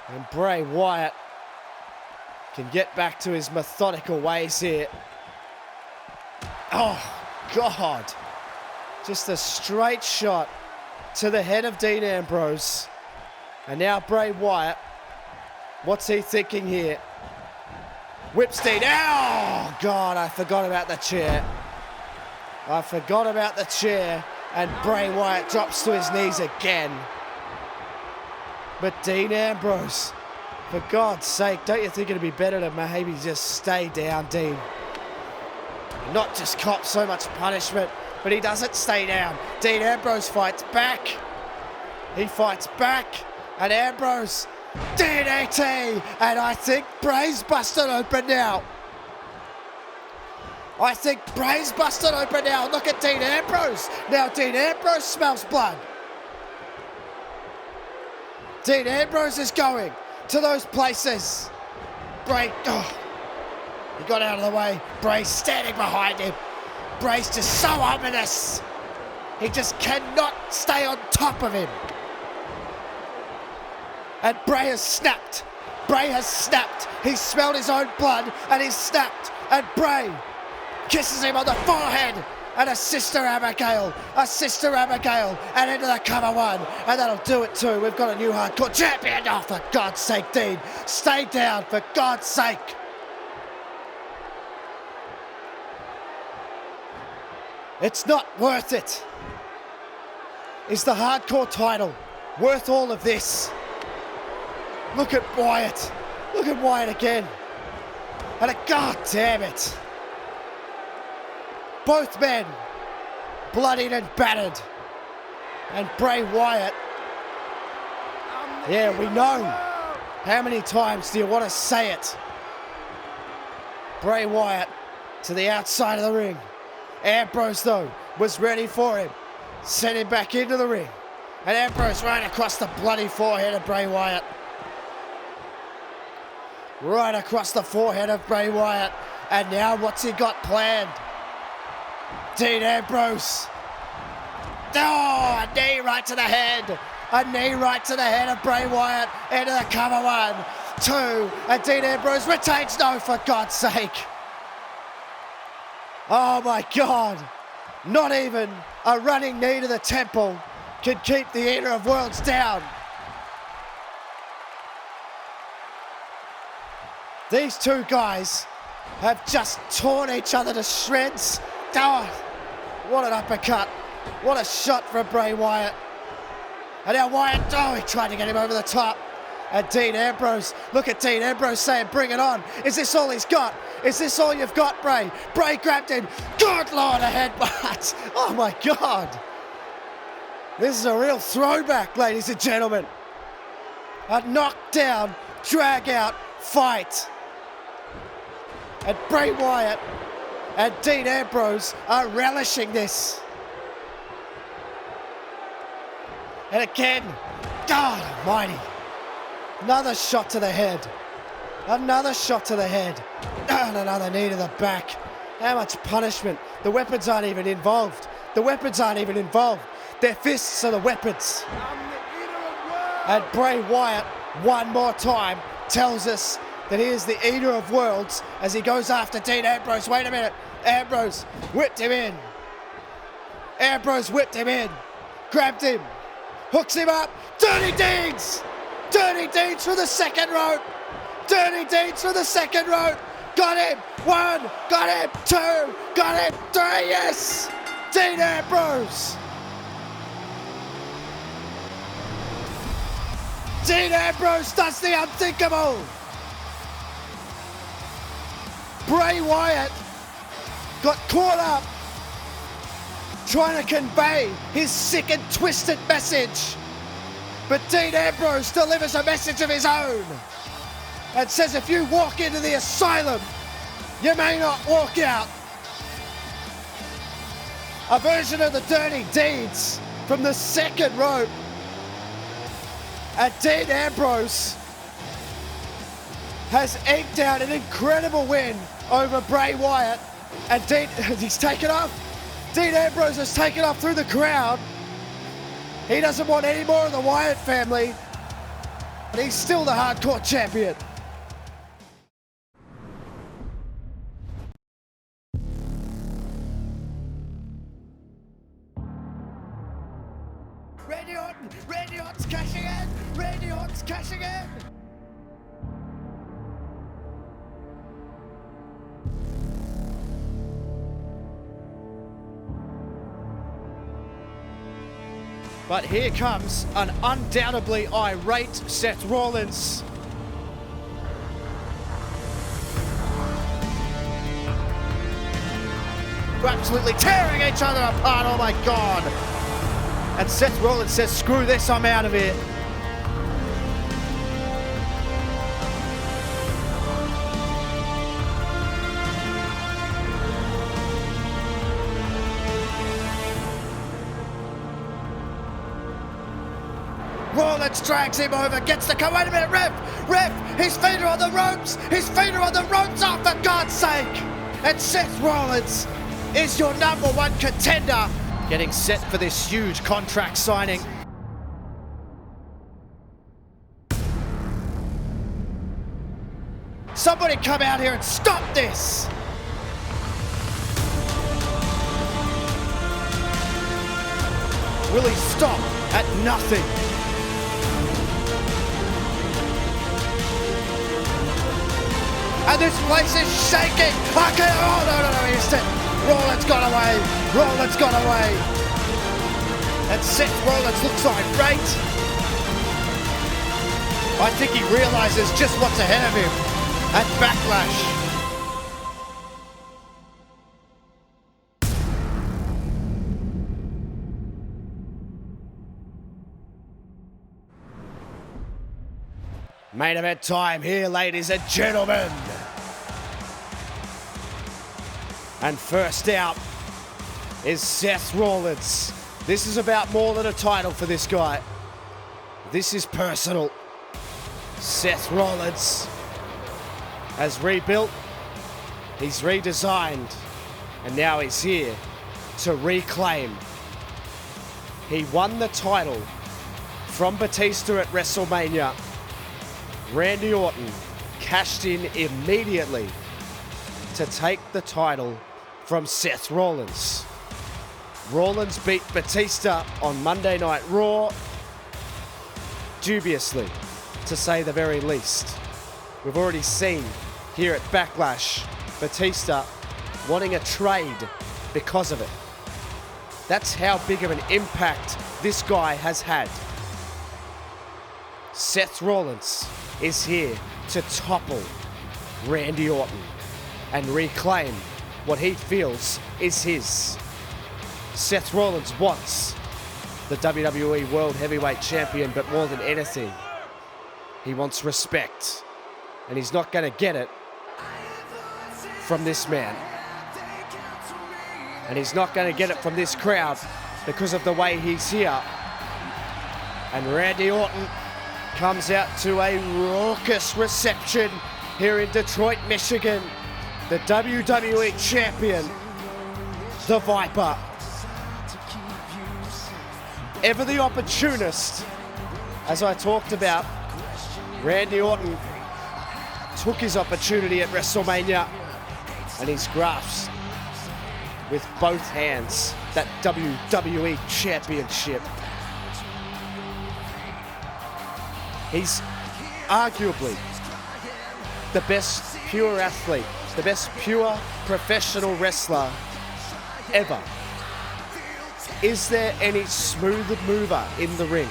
And Bray Wyatt can get back to his methodical ways here. Oh, God. Just a straight shot to the head of Dean Ambrose. And now Bray Wyatt. What's he thinking here? Whips Dean. Oh, God, I forgot about the chair. I forgot about the chair. And Bray Wyatt drops to his knees again. But Dean Ambrose, for God's sake, don't you think it'd be better to maybe just stay down, Dean? Not just cop so much punishment, but he doesn't stay down. Dean Ambrose fights back. He fights back, and Ambrose, DDT, and I think Bray's busted open now. I think Bray's busted open now. Look at Dean Ambrose. Now Dean Ambrose smells blood. Dean Ambrose is going to those places. Bray, he got out of the way. Bray's standing behind him. Bray's just so ominous. He just cannot stay on top of him. And Bray has snapped. Bray has snapped. He smelled his own blood and he's snapped. And Bray kisses him on the forehead. And a sister Abigail, and into the cover one, and that'll do it too. We've got a new hardcore champion. Oh, for God's sake, Dean, stay down, for God's sake. It's not worth it. Is the hardcore title worth all of this? Look at Wyatt. Look at Wyatt again. And God damn it. Both men bloodied and battered. And Bray Wyatt, yeah, we know. How many times do you want to say it? Bray Wyatt to the outside of the ring. Ambrose, though, was ready for him. Sent him back into the ring. And Ambrose right across the bloody forehead of Bray Wyatt. Right across the forehead of Bray Wyatt. And now what's he got planned? Dean Ambrose. Oh, a knee right to the head. A knee right to the head of Bray Wyatt. Into the cover 1, 2. And Dean Ambrose retains. No, for God's sake. Oh my God. Not even a running knee to the temple can keep the Eater of Worlds down. These two guys have just torn each other to shreds. Oh, what an uppercut. What a shot from Bray Wyatt. And now Wyatt, he tried to get him over the top. And Dean Ambrose, look at Dean Ambrose saying, bring it on. Is this all he's got? Is this all you've got, Bray? Bray grabbed him. Good Lord, a headbutt. Oh my God. This is a real throwback, ladies and gentlemen. A knockdown, drag out fight. And Bray Wyatt and Dean Ambrose are relishing this. And again, God almighty. Another shot to the head. Another shot to the head. And another knee to the back. How much punishment? The weapons aren't even involved. The weapons aren't even involved. Their fists are the weapons. And Bray Wyatt, one more time, tells us that he is the Eater of Worlds as he goes after Dean Ambrose. Wait a minute. Ambrose whipped him in. Ambrose whipped him in. Grabbed him. Hooks him up. Dirty Deeds. Dirty Deeds for the second rope. Dirty Deeds for the second rope. Got him. 1. Got him. 2. Got him. 3. Yes. Dean Ambrose. Dean Ambrose does the unthinkable. Bray Wyatt got caught up trying to convey his sick and twisted message. But Dean Ambrose delivers a message of his own and says if you walk into the asylum, you may not walk out. A version of the Dirty Deeds from the second rope. And Dean Ambrose has eked out an incredible win over Bray Wyatt. And he's taken off. Dean Ambrose has taken off through the crowd. He doesn't want any more of the Wyatt family. But he's still the hardcore champion. Randy Orton's cashing in. Randy Orton's cashing in. But here comes an undoubtedly irate Seth Rollins. We're absolutely tearing each other apart, oh my God. And Seth Rollins says, screw this, I'm out of here. Rollins drags him over, gets the wait a minute, ref, his feet are on the ropes, oh, for God's sake. And Seth Rollins is your number one contender, getting set for this huge contract signing. Somebody come out here and stop this! Will he stop at nothing? And this place is shaking! Oh no, he's set. Rollins got away! And Seth Rollins looks irate. I think he realizes just what's ahead of him at Backlash. Main event time here, ladies and gentlemen. And first out is Seth Rollins. This is about more than a title for this guy. This is personal. Seth Rollins has rebuilt, he's redesigned, and now he's here to reclaim. He won the title from Batista at WrestleMania. Randy Orton cashed in immediately to take the title from Seth Rollins. Rollins beat Batista on Monday Night Raw, dubiously, to say the very least. We've already seen here at Backlash, Batista wanting a trade because of it. That's how big of an impact this guy has had. Seth Rollins is here to topple Randy Orton and reclaim what he feels is his. Seth Rollins wants the WWE World Heavyweight Champion, but more than anything, he wants respect. And he's not going to get it from this man. And he's not going to get it from this crowd because of the way he's here. And Randy Orton comes out to a raucous reception here in Detroit, Michigan. The WWE Champion, the Viper. Ever the opportunist, as I talked about, Randy Orton took his opportunity at WrestleMania and he's grasped with both hands that WWE Championship. He's arguably the best pure athlete, the best pure professional wrestler ever. Is there any smoother mover in the ring?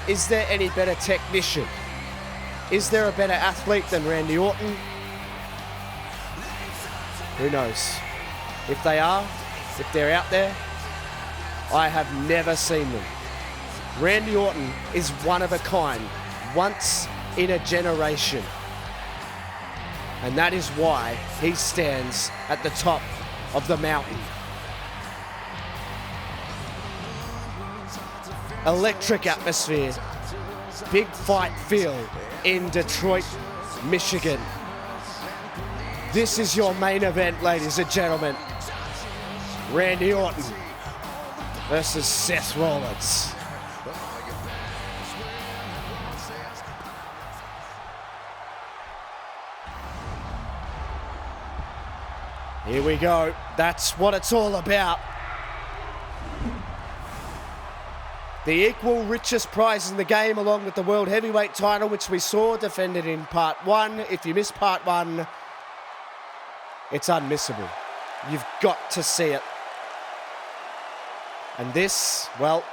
Is there any better technician? Is there a better athlete than Randy Orton? Who knows? If they are, if they're out there, I have never seen them. Randy Orton is one of a kind, once in a generation. And that is why he stands at the top of the mountain. Electric atmosphere, big fight feel in Detroit, Michigan. This is your main event, ladies and gentlemen. Randy Orton versus Seth Rollins. Here we go. That's what it's all about. The equal richest prize in the game, along with the World Heavyweight title, which we saw defended in part 1. If you missed part 1, it's unmissable. You've got to see it. And this, well,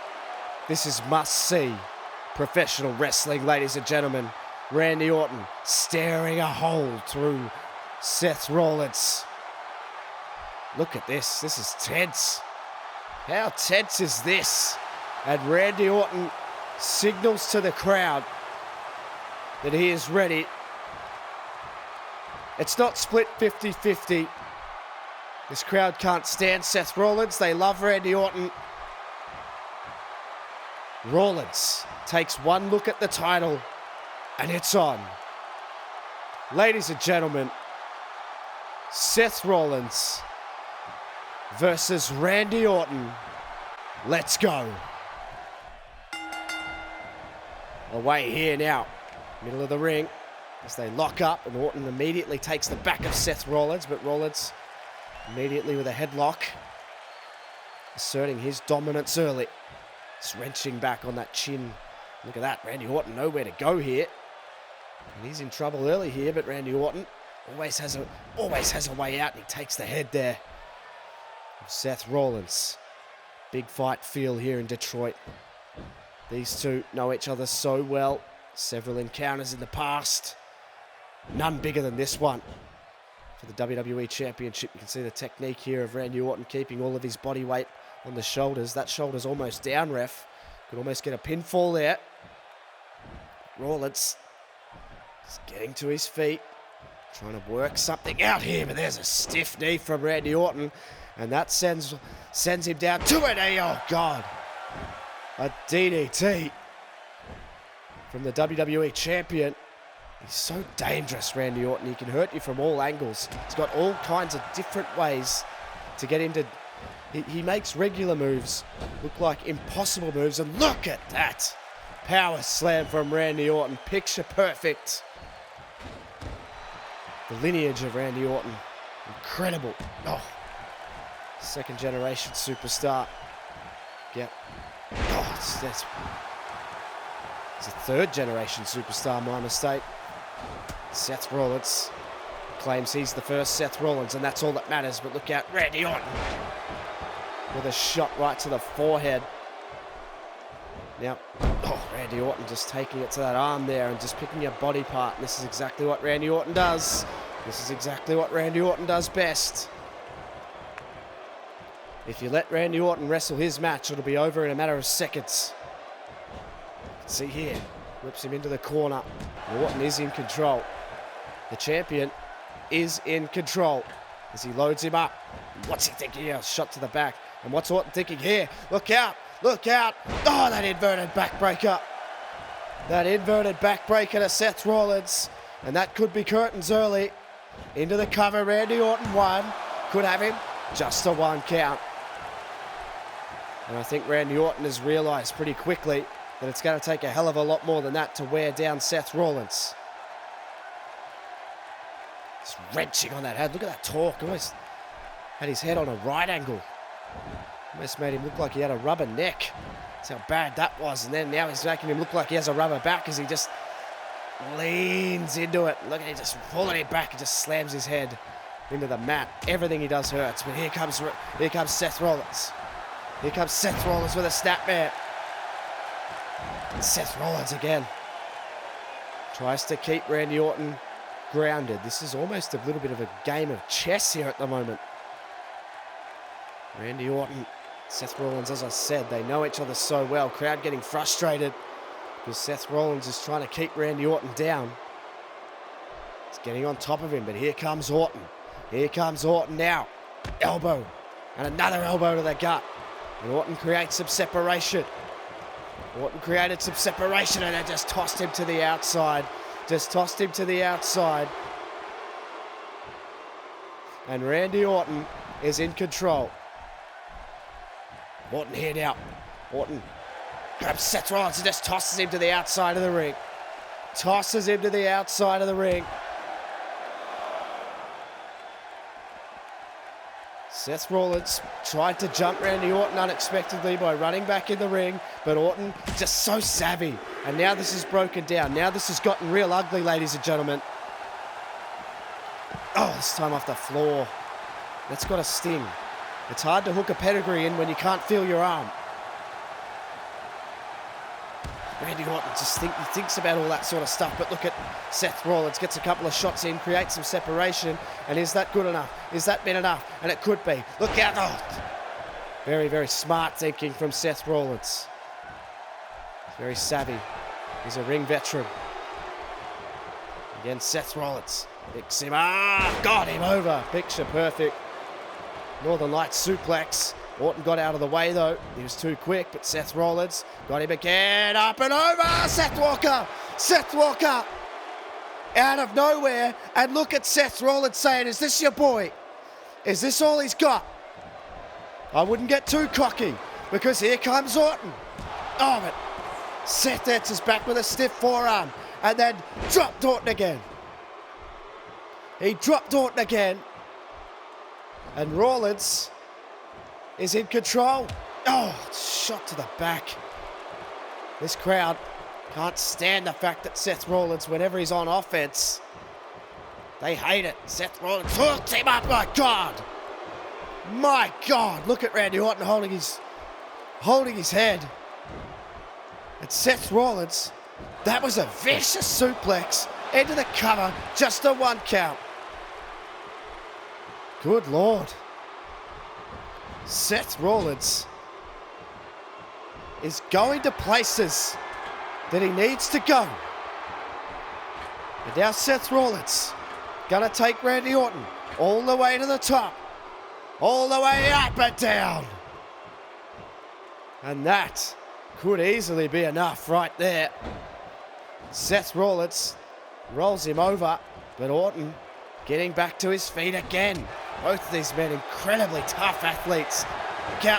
this is must-see professional wrestling, ladies and gentlemen. Randy Orton staring a hole through Seth Rollins. Look at this. This is tense. How tense is this? And Randy Orton signals to the crowd that he is ready. It's not split 50-50. This crowd can't stand Seth Rollins. They love Randy Orton. Rollins takes one look at the title, and it's on. Ladies and gentlemen, Seth Rollins versus Randy Orton. Let's go. Away here now, middle of the ring, as they lock up, and Orton immediately takes the back of Seth Rollins, but Rollins immediately with a headlock, asserting his dominance early. Just wrenching back on that chin. Look at that, Randy Orton nowhere to go here. And he's in trouble early here, but Randy Orton always has a way out, and he takes the head there of Seth Rollins. Big fight feel here in Detroit. These two know each other so well. Several encounters in the past. None bigger than this one. For the WWE Championship, you can see the technique here of Randy Orton keeping all of his body weight on the shoulders. That shoulder's almost down, ref. Could almost get a pinfall there. Rollins is getting to his feet, trying to work something out here, but there's a stiff knee from Randy Orton, and that sends him down to a knee. Oh, God. A DDT from the WWE Champion. He's so dangerous, Randy Orton. He can hurt you from all angles. He's got all kinds of different ways to get into... He makes regular moves look like impossible moves, and look at that. Power slam from Randy Orton. Picture perfect. The lineage of Randy Orton. Incredible. Oh. Second generation superstar. Yep. Oh, it's a third generation superstar, my mistake. Seth Rollins claims he's the first Seth Rollins, and that's all that matters. But look out, Randy Orton with a shot right to the forehead. Now, Randy Orton just taking it to that arm there and just picking a body part. And this is exactly what Randy Orton does. This is exactly what Randy Orton does best. If you let Randy Orton wrestle his match, it'll be over in a matter of seconds. See here, whips him into the corner. Orton is in control. The champion is in control as he loads him up. What's he thinking here? Shot to the back. And what's Orton thinking here? Look out, look out. Oh, that inverted backbreaker. That inverted backbreaker to Seth Rollins. And that could be curtains early. Into the cover, Randy Orton won. Could have him just a 1 count. And I think Randy Orton has realized pretty quickly that it's going to take a hell of a lot more than that to wear down Seth Rollins. Just wrenching on that head. Look at that torque. Almost had his head on a right angle. Almost made him look like he had a rubber neck. That's how bad that was. And then now he's making him look like he has a rubber back as he just leans into it. Look at him just pulling it back and just slams his head into the mat. Everything he does hurts. But here comes Seth Rollins. Here comes Seth Rollins with a snapmare. And Seth Rollins again. Tries to keep Randy Orton grounded. This is almost a little bit of a game of chess here at the moment. Randy Orton, Seth Rollins, as I said, they know each other so well. Crowd getting frustrated because Seth Rollins is trying to keep Randy Orton down. He's getting on top of him, but here comes Orton. Here comes Orton now. Elbow. And another elbow to the gut. And Orton creates some separation. Orton created some separation and then just tossed him to the outside. Just tossed him to the outside. And Randy Orton is in control. Orton here now. Orton grabs Seth Rollins and just tosses him to the outside of the ring. Tosses him to the outside of the ring. Seth Rollins tried to jump Randy Orton unexpectedly by running back in the ring, but Orton just so savvy. And now this is broken down. Now this has gotten real ugly, ladies and gentlemen. Oh, this time off the floor. That's got a sting. It's hard to hook a pedigree in when you can't feel your arm. Randy Orton just thinks about all that sort of stuff, but look at Seth Rollins, gets a couple of shots in, creates some separation, and is that good enough? Is that been enough? And it could be. Look out. Oh. Very, very smart thinking from Seth Rollins. He's very savvy. He's a ring veteran. Again, Seth Rollins picks him. Got him over. Picture perfect. Northern Lights suplex. Orton got out of the way though. He was too quick, but Seth Rollins got him again. Up and over. Seth Walker. Seth Walker. Out of nowhere. And look at Seth Rollins saying, is this your boy? Is this all he's got? I wouldn't get too cocky because here comes Orton. Oh, but Seth answers back with a stiff forearm and then dropped Orton again. He dropped Orton again. And Rollins is in control. Oh, shot to the back. This crowd can't stand the fact that Seth Rollins, whenever he's on offense, they hate it. Seth Rollins hooked him up. My God. My God. Look at Randy Orton holding his head. And Seth Rollins, that was a vicious suplex into the cover. Just a 1 count. Good Lord. Seth Rollins is going to places that he needs to go. And now Seth Rollins gonna take Randy Orton all the way to the top, all the way up and down. And that could easily be enough right there. Seth Rollins rolls him over, but Orton getting back to his feet again. Both of these men incredibly tough athletes.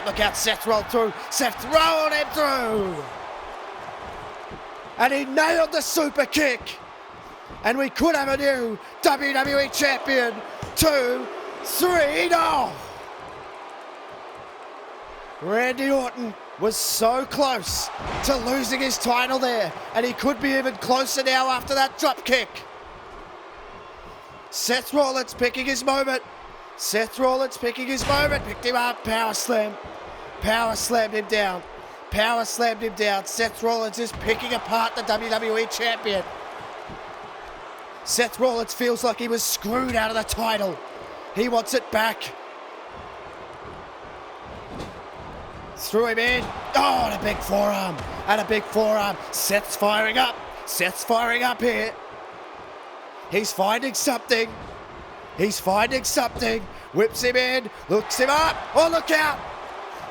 Look out, Seth rolled through. Seth rolled him through. And he nailed the super kick. And we could have a new WWE champion. 2, 3, no! Randy Orton was so close to losing his title there. And he could be even closer now after that drop kick. Seth Rollins picking his moment. Seth Rollins picking his moment. Picked him up. Power slam. Power slammed him down. Power slammed him down. Seth Rollins is picking apart the WWE champion. Seth Rollins feels like he was screwed out of the title. He wants it back. Threw him in. Oh, and a big forearm. And a big forearm. Seth's firing up. Seth's firing up here. He's finding something. He's finding something. Whips him in. Looks him up. Oh, look out.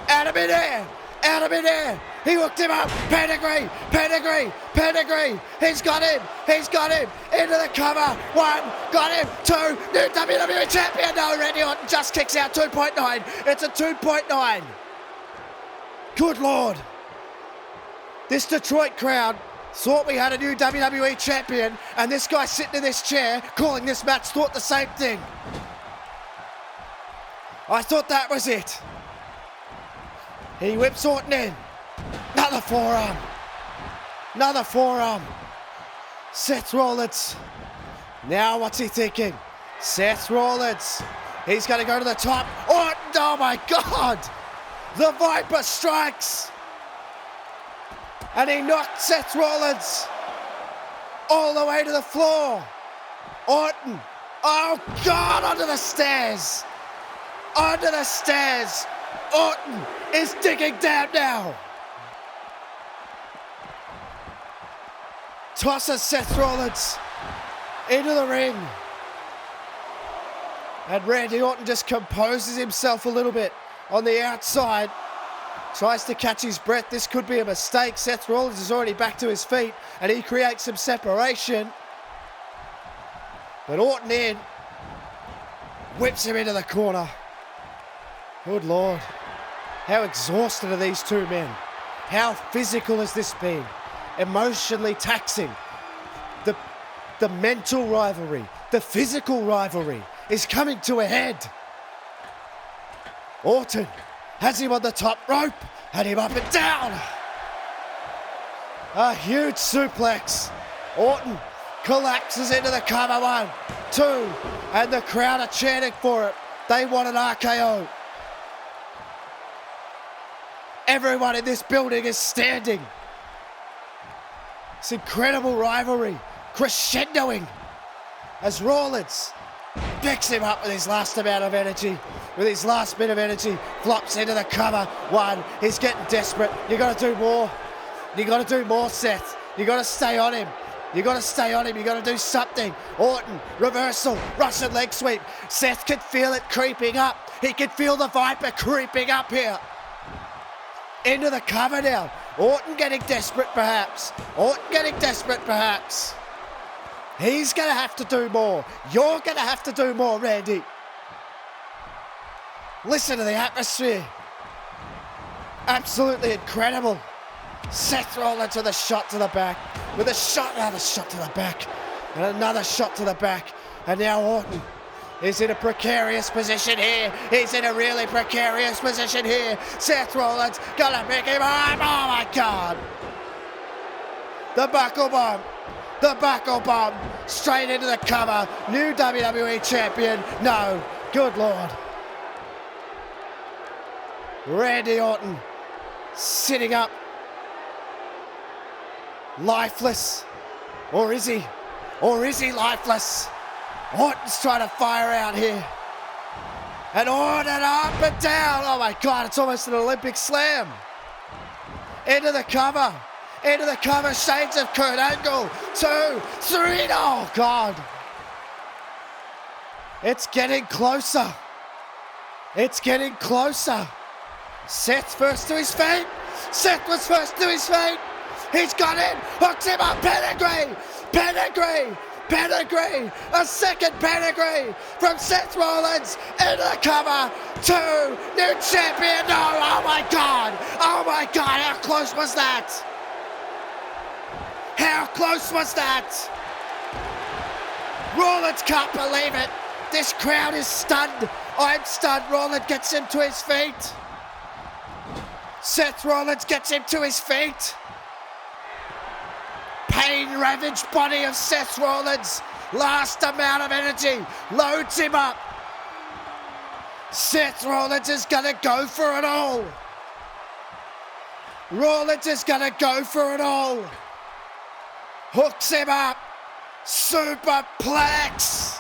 Out of midair. Out of midair. He hooked him up. Pedigree. Pedigree. Pedigree. He's got him. He's got him. Into the cover. 1. Got him. 2. New WWE champion. No, Randy Orton just kicks out 2.9. It's a 2.9. Good Lord. This Detroit crowd thought we had a new WWE champion, and this guy sitting in this chair calling this match thought the same thing. I thought that was it. He whips Orton in. Another forearm. Another forearm. Seth Rollins. Now what's he thinking? Seth Rollins. He's going to go to the top. Orton, oh my God. The Viper strikes. And he knocked Seth Rollins all the way to the floor. Orton, oh God, onto the stairs. Onto the stairs. Orton is digging down now. Tosses Seth Rollins into the ring. And Randy Orton just composes himself a little bit on the outside. Tries to catch his breath. This could be a mistake. Seth Rollins is already back to his feet and he creates some separation. But Orton in. Whips him into the corner. Good Lord. How exhausted are these two men? How physical has this been? Emotionally taxing. The mental rivalry, the physical rivalry is coming to a head. Orton has him on the top rope, had him up and down. A huge suplex. Orton collapses into the cover. 1, 2, and the crowd are chanting for it. They want an RKO. Everyone in this building is standing. It's incredible rivalry, crescendoing as Rollins picks him up with his last amount of energy, with his last bit of energy, flops into the cover. 1, he's getting desperate. You got to do more. You got to do more, Seth. You got to stay on him. You got to stay on him. You got to do something. Orton, reversal, Russian leg sweep. Seth can feel it creeping up. He can feel the Viper creeping up here. Into the cover now. Orton getting desperate, perhaps. Orton getting desperate, perhaps. He's going to have to do more. You're going to have to do more, Randy. Listen to the atmosphere. Absolutely incredible. Seth Rollins with a shot to the back. With a shot, another shot to the back. And another shot to the back. And now Orton is in a precarious position here. He's in a really precarious position here. Seth Rollins gonna pick him up. Oh my God. The buckle bomb. The buckle bomb. Straight into the cover. New WWE champion. No. Good Lord. Randy Orton sitting up. Lifeless. Or is he? Or is he lifeless? Orton's trying to fire out here. And Orton up and down. Oh my God, it's almost an Olympic slam. Into the cover. Into the cover. Shades of Kurt Angle. 2, 3. Oh God. It's getting closer. It's getting closer. Seth first to his feet. Seth was first to his feet. He's got in. Hooks him up. Pedigree. Pedigree. Pedigree. A second pedigree from Seth Rollins into the cover. 2. New champion. No. Oh my God. Oh my God. How close was that? How close was that? Rollins can't believe it. This crowd is stunned. I'm stunned. Rollins gets him to his feet. Seth Rollins gets him to his feet. Pain-ravaged body of Seth Rollins. Last amount of energy. Loads him up. Seth Rollins is going to go for it all. Rollins is going to go for it all. Hooks him up. Superplex.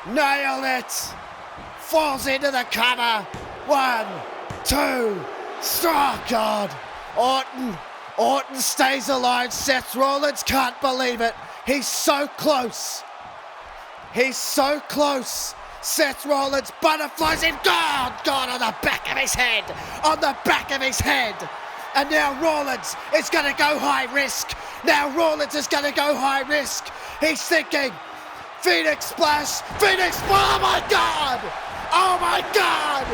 Nailed it. Falls into the cover. 1, 2, 3. Oh God. Orton stays alive. Seth Rollins can't believe it. He's so close. He's so close. Seth Rollins butterflies him. God, on the back of his head. On the back of his head. And now Rollins is going to go high risk. Now Rollins is going to go high risk. He's thinking, Phoenix Splash. Phoenix, oh my God. Oh my God.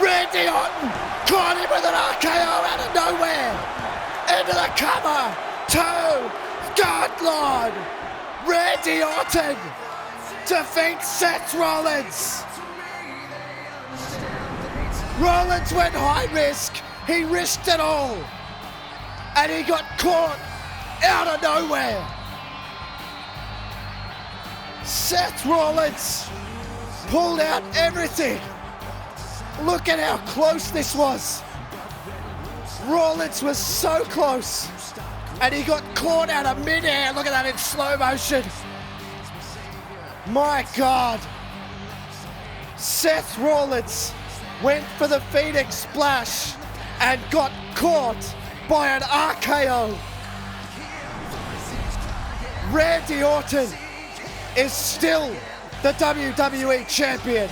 Randy Orton caught him with an RKO out of nowhere. Into the cover. 2. God Lord. Randy Orton defeats Seth Rollins. Rollins went high risk. He risked it all. And he got caught out of nowhere. Seth Rollins pulled out everything. Look at how close this was. Rollins was so close. And he got caught out of midair. Look at that in slow motion. My God. Seth Rollins went for the Phoenix Splash and got caught by an RKO. Randy Orton is still the WWE champion.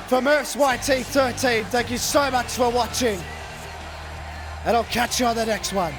For Maryse YT13, thank you so much for watching. And I'll catch you on the next one.